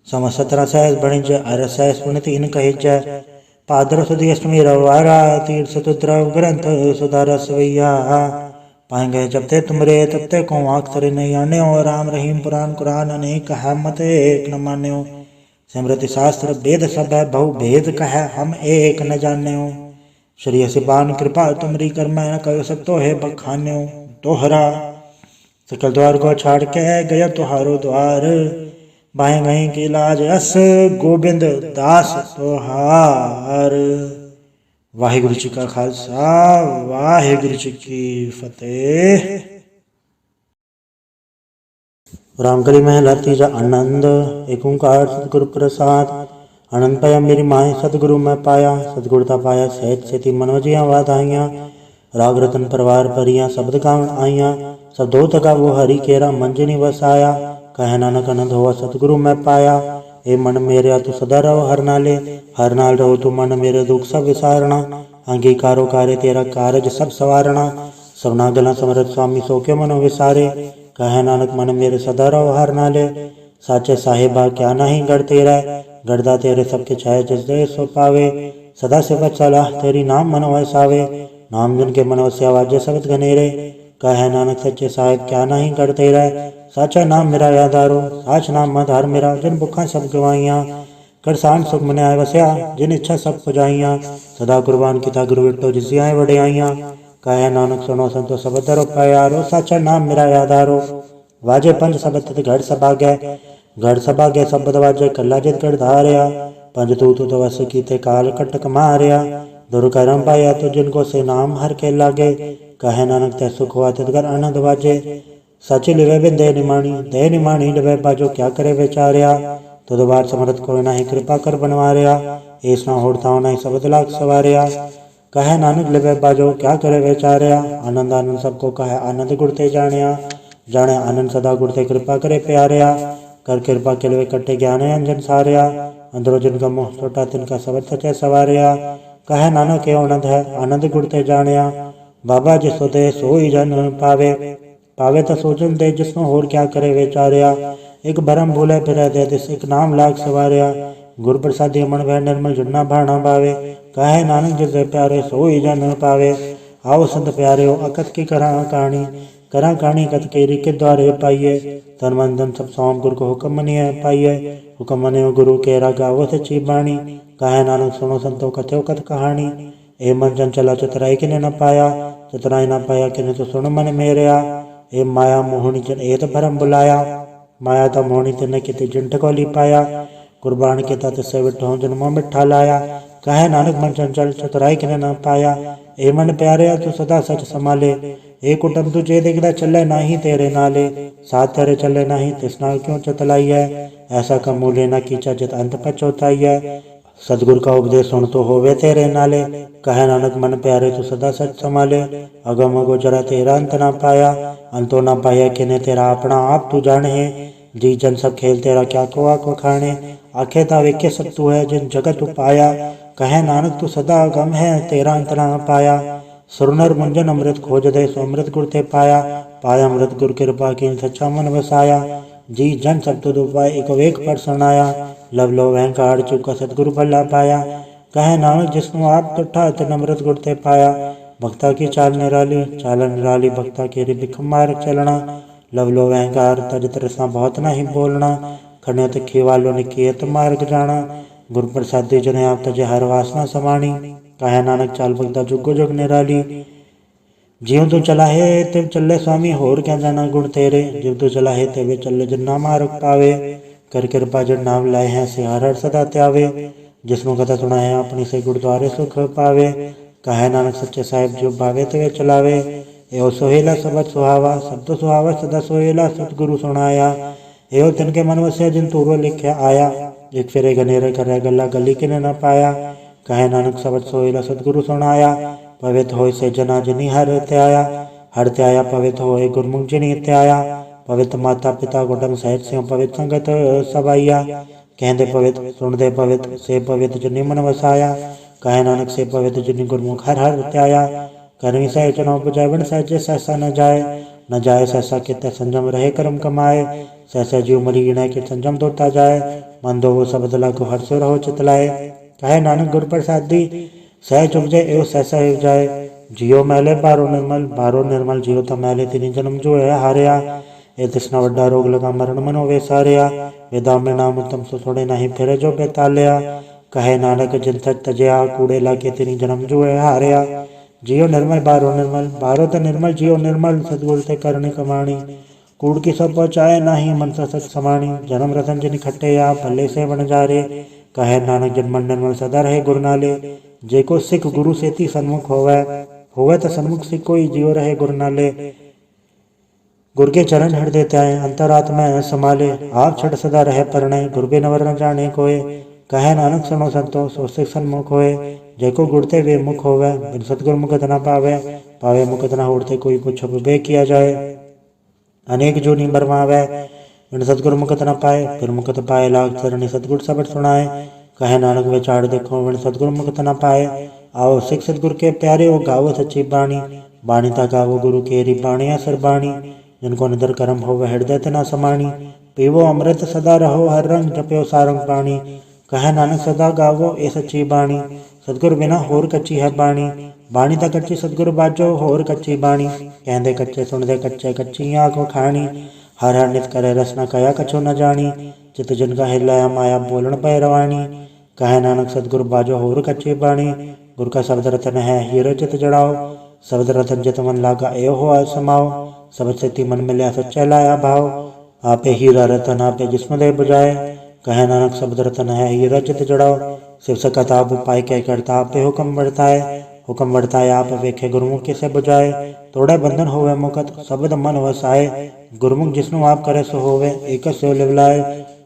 सम 17 सहस बणिज अर सहस पुण्य तीन कहे जय। पादर सुधी अष्टमी रवारा तीर्थ चतुद्रव ग्रंथ सुधार सवैया। पाएंगे जब ते तुमरे तब ते को अक्षर नहीं आने। और राम रहीम पुराण कुरान अनेक है मत एक न मान्यो। स्मृति शास्त्र वेद सब है बहु भेद कह हम एक न जान्यो। श्री सिपान कृपा तुमरी कर मैं न कहो सकतो है बखान्यो। तोहरा सकल द्वार को छाड़ के गया तुहारो द्वार। बाएं गए की लाज अस गोबिंद दास तोहार। वाहिगुरु जी का खालसा वाहिगुरु जी की फतेह। रामकली महला तीजा आनंद। एक ओंकार सतगुरु प्रसाद। आनंद पाया मेरी माए सतगुरु मैं पाया, सतगुरता पाया सहज सेती मनोजियाँ वाधाइयाँ। राग रतन परवार परियाँ शब्द गावन आइयाँ, सब दो तका वो हरि केरा मंजनी वसाया। कहे नानक आनंद होवा सतगुरु मैं पाया, ए मन मेरे तू सदा रहो हर नाले। हर नाल रहो तू मन मेरे दुख सब विसारणा, अंगीकारो कार्य तेरा कारज सब सवारणा। सबना गला समरथ स्वामी सो के मनो विसारे, कहे नानक मन मेरे सदा रहो हर नाले। साचे साहिबा क्या नहीं गढ़ तेरा, गढ़दा तेरे सबके छाए जिस दे सो पावे। सदा से बचला तेरी नाम मनो वसावे, नाम जिनके मन वस्या वाजे शब्द घनेरे। कहे नानक सच्चे साहिब क्या नहीं गढ़ तेरा, साचा नाम मेरा यादारो साच नाम आधार मेरा। जिन भुखा सब गवाइयाँ करसान सुख मन आए वस्या, जिन इच्छा सब पुजाइयाँ। सदा कुर्बान किता गुरु विटो जिस आए वड्याइयाँ। कहे नानक सुनो संतो सब धरो प्यारो, साचा नाम मेरा यादारो। वाजे पंज सबत घड़ सभागै, घड़ सभागै शब्द वाजे कला जित गढ़ धारिया। पंज तूत तो वस कीते काल कटक मारिया, दुर्कर्म पाया तो जिनको से नाम हर के लागे। कहे नानक तै सुख हुआ तित घर आनंद वाजे, सच लिवे बिन दे निमाणी लिवे बाजो क्या करे बेचारिया। तुद बार समरथ कोई नाही कृपा कर बनवारिया, ऐस ना होड़ता नहीं शब्द लाख सवारिया। कहे नानक लिवे बाजो क्या करे बेचारिया, आनंद आनंद सबको कहे आनंद गुड़ते जानिया। जाने आनंद सदा गुड़ते कृपा करे प्यारिया, कर कृपा के लिए कट्टे ज्ञान अंजन सारिया। अंदरो जिनका मोह छोटा तिनका सबद सचे सवारिया, कहे नानक एवं आनंद है आनंद गुड़ते जानिया। बाबा जिसो दे सोई जन पावे, पावे तो सोचन दे जिसनो होर क्या करे बेचारिया। एक भरम भूले फिर दे दिस एक नाम लाग सवारिया, गुर प्रसादी मन वह निर्मल जुन्ना भाणा पावे। कहे नानक जिसे प्यारे सोई जन पावे, आओ संत प्यारे हो अकत की करा कहानी। करा कहानी कत केरी के द्वारे पाइये, तन मन धन सब सौंप गुरु को हुक्म मनिए पाइये। हुक्म मनियो गुरु के गावो सच्ची बाणी, कहे नानक सुनो संतो कथो कथ कहानी। ए मन चंचला चतुराई किने न पाया, चतुराई न पाया किने तो सुन मन मेरया। ए माया मोहनी जन एत भरम बुलाया, माया तो मोहनी तिने किते जिंठ को ली पाया। कुर्बान के तत् से विठो जन्मों मिठा लाया, कहे नानक मन चंचल चतुराई किने न पाया। ए मन प्यारे तू सदा सच संभाले, ए कुटुम तुझे देखदा चले नाही तेरे नाले। साथ तेरे चले नहीं तिसना क्यों चतलाई है, ऐसा कम मूल्य न कीचा जित अंत पचोताई है। सतगुरु का उपदेश सुन तो होवे तेरे नाले, कहे नानक मन प्यारे तू सदा सच संभाले। अगम गोचरा तेरा अंत ना पाया, अंतो ना पाया किने तेरा अपना आप तू जाने है। जी जन सब खेल तेरा क्या को आको खाने, आखे ता वेखे सब तू है जिन जगत पाया। कहे नानक तू सदा गम है तेरा अंत ना पाया। सुरनर मुंजन अमृत खोज दे सो अमृत गुर ते पाया, पाया अमृत गुर कृपा की सच्चा मन वसाया। जी जन सब तुद उपाय एक वेक पर सुनाया, लव लो अहंकार चुका सतगुरु भला पाया। कहे नानक जिसनु आप तुठा तिन अमृत गुर ते पाया। भक्ता की चाल निराली भक्ता के बिख मार चलना। लव लो अहंकार तज तरसा बहुत नहीं बोलना, खड़े तिखी वालों ने कियत मार्ग जाना। गुरु प्रसादी जने आप तजे हर वासना समाणी, कहे नानक चाल भगता जुगो जुग निराली। ज्यों तू चला है तिव चले स्वामी होर क्या जाना गुण तेरे, जिव तू चला है तिव चले जिन्ना मार्ग पावे। कर कृपा जिन नाम लाए हैं से हर सदा त्यावे, जिसनु कथा सुना है अपनी से गुरुद्वारे सुख पावे। कहे नानक सच्चे साहिब जो भावे तिवे चलावे, एवं सोहेला सबद सुहावा शब्द सुहावा सदा सोहेला सतगुरु सुनाया। एवं तिनके मन वसे जिन तूरो लिखे आया, एक फिरे गनेरे करे गला गली किने न पाया। कहे नानक सबद सोहेला सतगुरु सुनाया, पवित्र होय से जना जिनी हर त्याया। हर त्याया पवित्र होय गुरमुख जिनी त्याया, पवित्र माता पिता कुटुंब सहित से पवित्र संगत सबाइया। कहते पवित्र सुन दे पवित्र से पवित्र जिनी मन वसाया। कहे नानक से पवित्र जिनी गुरमुख हर हर त्याया। करमी सह चुनाव बुझाए बन सहजे सहसा न जाए सहसा कितने संजम रहे कर्म कमाए। सहसा जीव मरी गिना के संजम धोता जाए, मन दो वो शब्द लागो हर्ष रहो चितलाए। कहे नानक गुर प्रसादी सहज उपजे एवं सहसा हो जाए। जियो मैले बारो निर्मल जियो तो मैले तिनी जन्म जो है हारिया। ए तृष्णा वड्डा रोग लगा मरण मनो वे सारिया, वेदा में नाम उत्तम सो थोड़े नहीं फिर जो बेतालिया। कहे नानक जिन सच तजया कूड़े लाके तिनी जन्म जो है हारिया। जियो निर्मल बारो तो निर्मल जियो निर्मल सतगुरु से करनी कमाणी। कूड़ की सब पहुँचाए नाही मन सा सच समाणी, जन्म रतन जिन खट्टे या भले से बन जा रे। कहे नानक जन मन निर्मल सदा रहे गुरु नाले, जेको सिख गुरु सेती सन्मुख होवे तो सन्मुख सिख कोई जियो रहे गुरु नाले। गुर के चरण हृदय त्याय अंतरात्मा संभाले, आप छठ सदा रहे परणे गुर बिन वर न जाने कोय। कहे नानक सुनो संतो सो सिख सन्मुख होए। जेको गुड़ते वे मुख होवे बिन सतगुर मुकत न पावे। पावे मुकत न होड़ते कोई पूछो बे किया जाए। अनेक जो नी बरमावे बिन सतगुर मुकत न पाए। फिर मुकत पाए लाग सरणी सतगुर सबट सुनाए। कहे नानक विचार देखो बिन सतगुर मुकत न पाए। आओ सिख सतगुर के प्यारे ओ गावो सच्ची बाणी। बाणी ता गावो गुरु केरी बाणी असर बाणी। जिनको निदर कर्म हो वह हृदय तना समाणी। पीवो अमृत सदा रहो हर रंग जप्यो सारंग पाणी। कहे नानक सदा गावो ए सच्ची बाणी। सतगुर बिना होर कच्ची है बाणी। बाणी ता कच्ची सतगुर बाजो होर कच्ची बाणी। कहते कच्चे सुनते कच्चे कच्ची आँख खाणी। हर हर नित करे रसना कया कछो न जानी। चित जिनका हिलाया माया बोलन पै रवाणी। कहे नानक सतगुर बाजो होर कच्ची बाणी। गुर का शब्द रतन है हीरो चित जड़ाओ। शब्द रतन जित मन लागा एो हो समाओ। सब स्थिति मन मिलया सच्चा लाया भाव। आपे हीरा रतन आपे जिस्म दे बुझाए। कहे नानक शब्द रतन है हीरा चित जड़ाओ। शिव सकत आप पाई के करता आपे हुक्म बढ़ताए। हुक्म बढ़ताए आप वेखे गुरुमुख किसे बुझाए। तोड़े बंधन होवे मुकत शब्द मन वसाए। गुरुमुख जिसनु आप करे सो होवे एक से लिवलाए।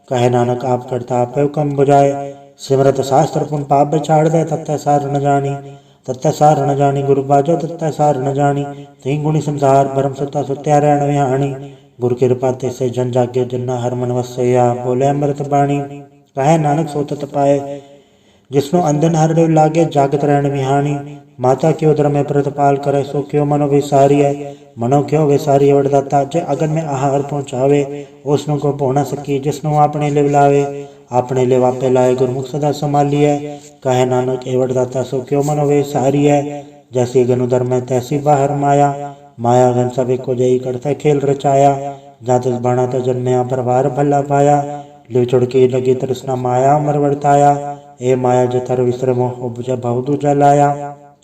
कहे नानक आप करता आपे हुक्म बुझाए। सिमरत शास्त्र पुन पाप बिछाड़ दे तत्ते सार न जानी। तत्ते सार न जानी गुरु बाजो तत्ते सार न जानी। तीन गुणी संसार भरम सत्ता सुत्या रहन विहाणी। गुरु कृपा ते से जन जागे जन्ना हर मन वसैया बोले अमृत बाणी। कहे नानक सो तत पाए जिसनो अंधन हर देव लागे जागत रहन विहाणी। माता के उदर में प्रतिपाल करे सो क्यों मनो विसारी है। मनो क्यों विसारी वरदाता जे अगन में आहार पहुँचावे। उसनो को पहुना सकी जिसनो आपने लिव लावे। आपने ले वापे लाए गुरमुख सदा संभालिए। कहे नानक ए वरदाता सो क्यों मनो विसारी है। जैसी गन उदर में तैसी बाहर माया। माया गन सब को जई करते खेल रचाया। जात बाणा तो जन्मया परवार भला पाया। लिव चुड़की लगी तृष्णा माया अमर वर्ताया। ए माया जतर विश्रम उपजा बहु दूजा लाया।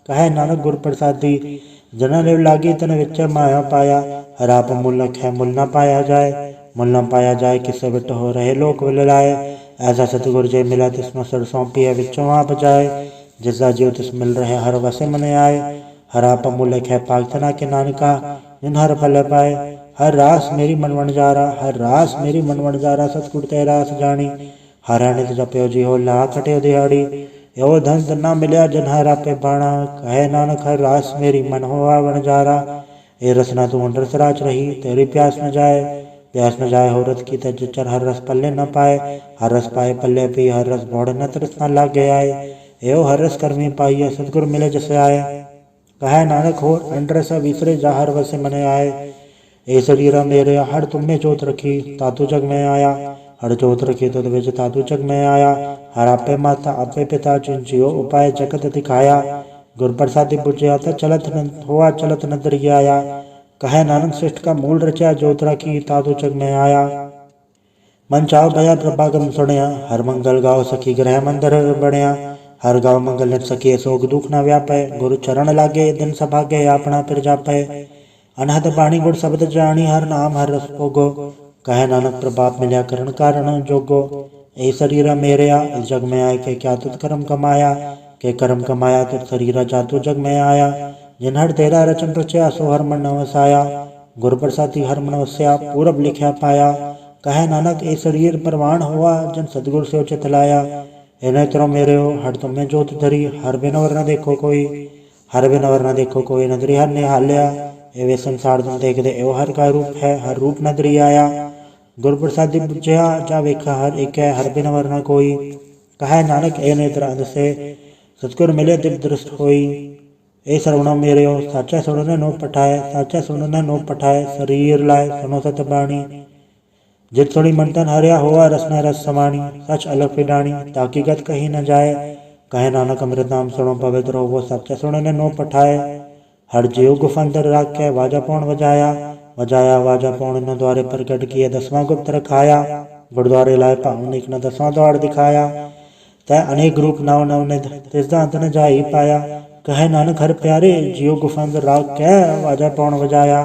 कहे नानक गुर प्रसादी जना लिव लागी तन विच माया पाया। हराप मूल है मूल न पाया जाए। मूल न पाया जाए किसे बिट हो रहे लोक विल लाए। ऐसा सतगुर जय मिला तिसमें सर सौंपी है विचों आप जाए। जिसका जीव तिस मिल रहे हर वसे मन आए। हराप मूल है पागतना के नानका जिन हर फल पाए। हर रास मेरी मन वन जारा हर रास मेरी मन वन जारा सतगुर ते रास जानी। हर नित जप्यो जी हो ला कटे दिहाड़ी। यो धन ना मिलया जन हरा पे बाणा। कहे नानक हर रास मेरी मन हो वन जारा। ए रसना तू रस राच रही तेरी प्यास न जाए। प्यास न जाए हो रथ की तज चर हर रस पल्ले न पाए। हर रस पाए पल्ले पी हर रस बोड़ न तृष्णा लागे आए। एवं हर रस कर्मी पाइए सतगुर मिले जैसे आए। कहे नानक हो अंडरस विसरे जा हर वसे मने आए। ए शरीरा मेरे हर तुम में जोत रखी तातु जग में आया। हर जोत रखी तद विज तातु जग में आया। हर आपे माता आपे पिता जियो उपाय जगत दिखाया। गुर प्रसादी बुझया तो चलत न हुआ चलत न दरियाया। कहे नानक श्रेष्ठ का मूल रचा जोत रखी तातु जग में आया। मन चाव भया प्रभागम सुनया। हर मंगल गाओ सखी ग्रह मंदिर बनया। हर गाँव मंगल नित सखी सोग दुख न व्यापै। गुरु चरण लागे दिन सभागे अपना फिर जापै। अनहद बाणी गुड़ शब्द जानी हर नाम हर रस भोगो। कहे नानक प्रभाव मिलया करण कारण जोगो। ए शरीरा मेरेया इस जग में आए के क्या तुत कर्म कमाया। के कर्म कमाया तुत शरीरा जातु जग में आया। जिन हर तेरा रचन रचया सो हर मन वसाया। गुर प्रसादी हर मन वस्या पूरब लिखया पाया। कहे नानक ए शरीर परवान हुआ जन सतगुर से उचित लाया। ए नेत्रो मेरे हो हर तुम में जोत धरी हर बिनवर न देखो कोई। हर बिनवर न देखो कोई नदरी हर निहाल्या। एवे संसार तुम देख दे एवं हर का रूप है हर रूप नदरी आया। गुर प्रसादी बुझया जा वेखा हर एक है हर बिनवर न कोई। कहे नानक ए नेत्र अंध से सतगुर मिले दिव्य दृष्ट होई। ए श्रवणो मेरे हो साचा सुनने नो पठाए। साचा सुनने नो पठाए शरीर लाए सुनो सत बाणी। जित सुनी मन तन हरिया हुआ रसना रस समानी। सच अलग पिडानी ताकि गत कहीं न जाए। कहे नानक अमृत नाम सुनो पवित्र हो वो साचा सुनने नो पठाए। हर जीव गुफंदर राख के वाजा पौन बजाया। बजाया वाजा पौन न द्वारे प्रकट किए 10वां गुप्त रखाया। गुरुद्वारे लाए पावन एक न 10वां द्वार दिखाया। तय अनेक रूप नव नव ने तिस दांत न जा ही पाया। कहे नानक हर प्यारे जीव गुफंदर राख के वाजा पौन बजाया।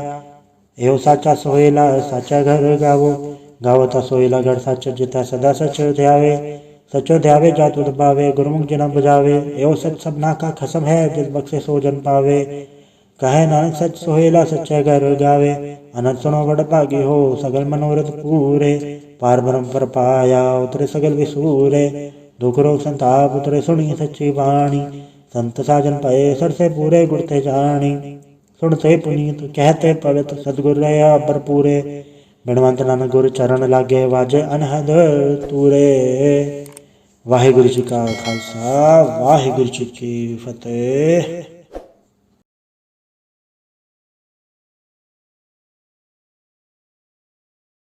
एहो साचा सोहेला साचा घर गावो। गावो ता सोहेला घर सच जिता सदा सच ध्यावे। सचो ध्यावे जातु दबावे गुरुमुख जना बुझावे। एहो सच सबना का खसम है जिस बख्शे सो जन पावे। कहे नानक सच सोहेला सच्चा घर गावे। अनंत सुनो बड़ भागी हो सगल मनोरथ पूरे। पार ब्रह्म पर पाया उतरे सगल विसूरे। दुख रोग संताप उतरे सुनी सच्ची बाणी। संत साजन पाए सरसे पूरे गुरते जानी। सुनते पुनीत कहते पवित सतगुर रहे भरपूरे। बिनवंत नानक गुर चरण लागे वाजे अनहद तूरे। वाहिगुरु जी का खालसा वाहिगुरु जी की फतेह।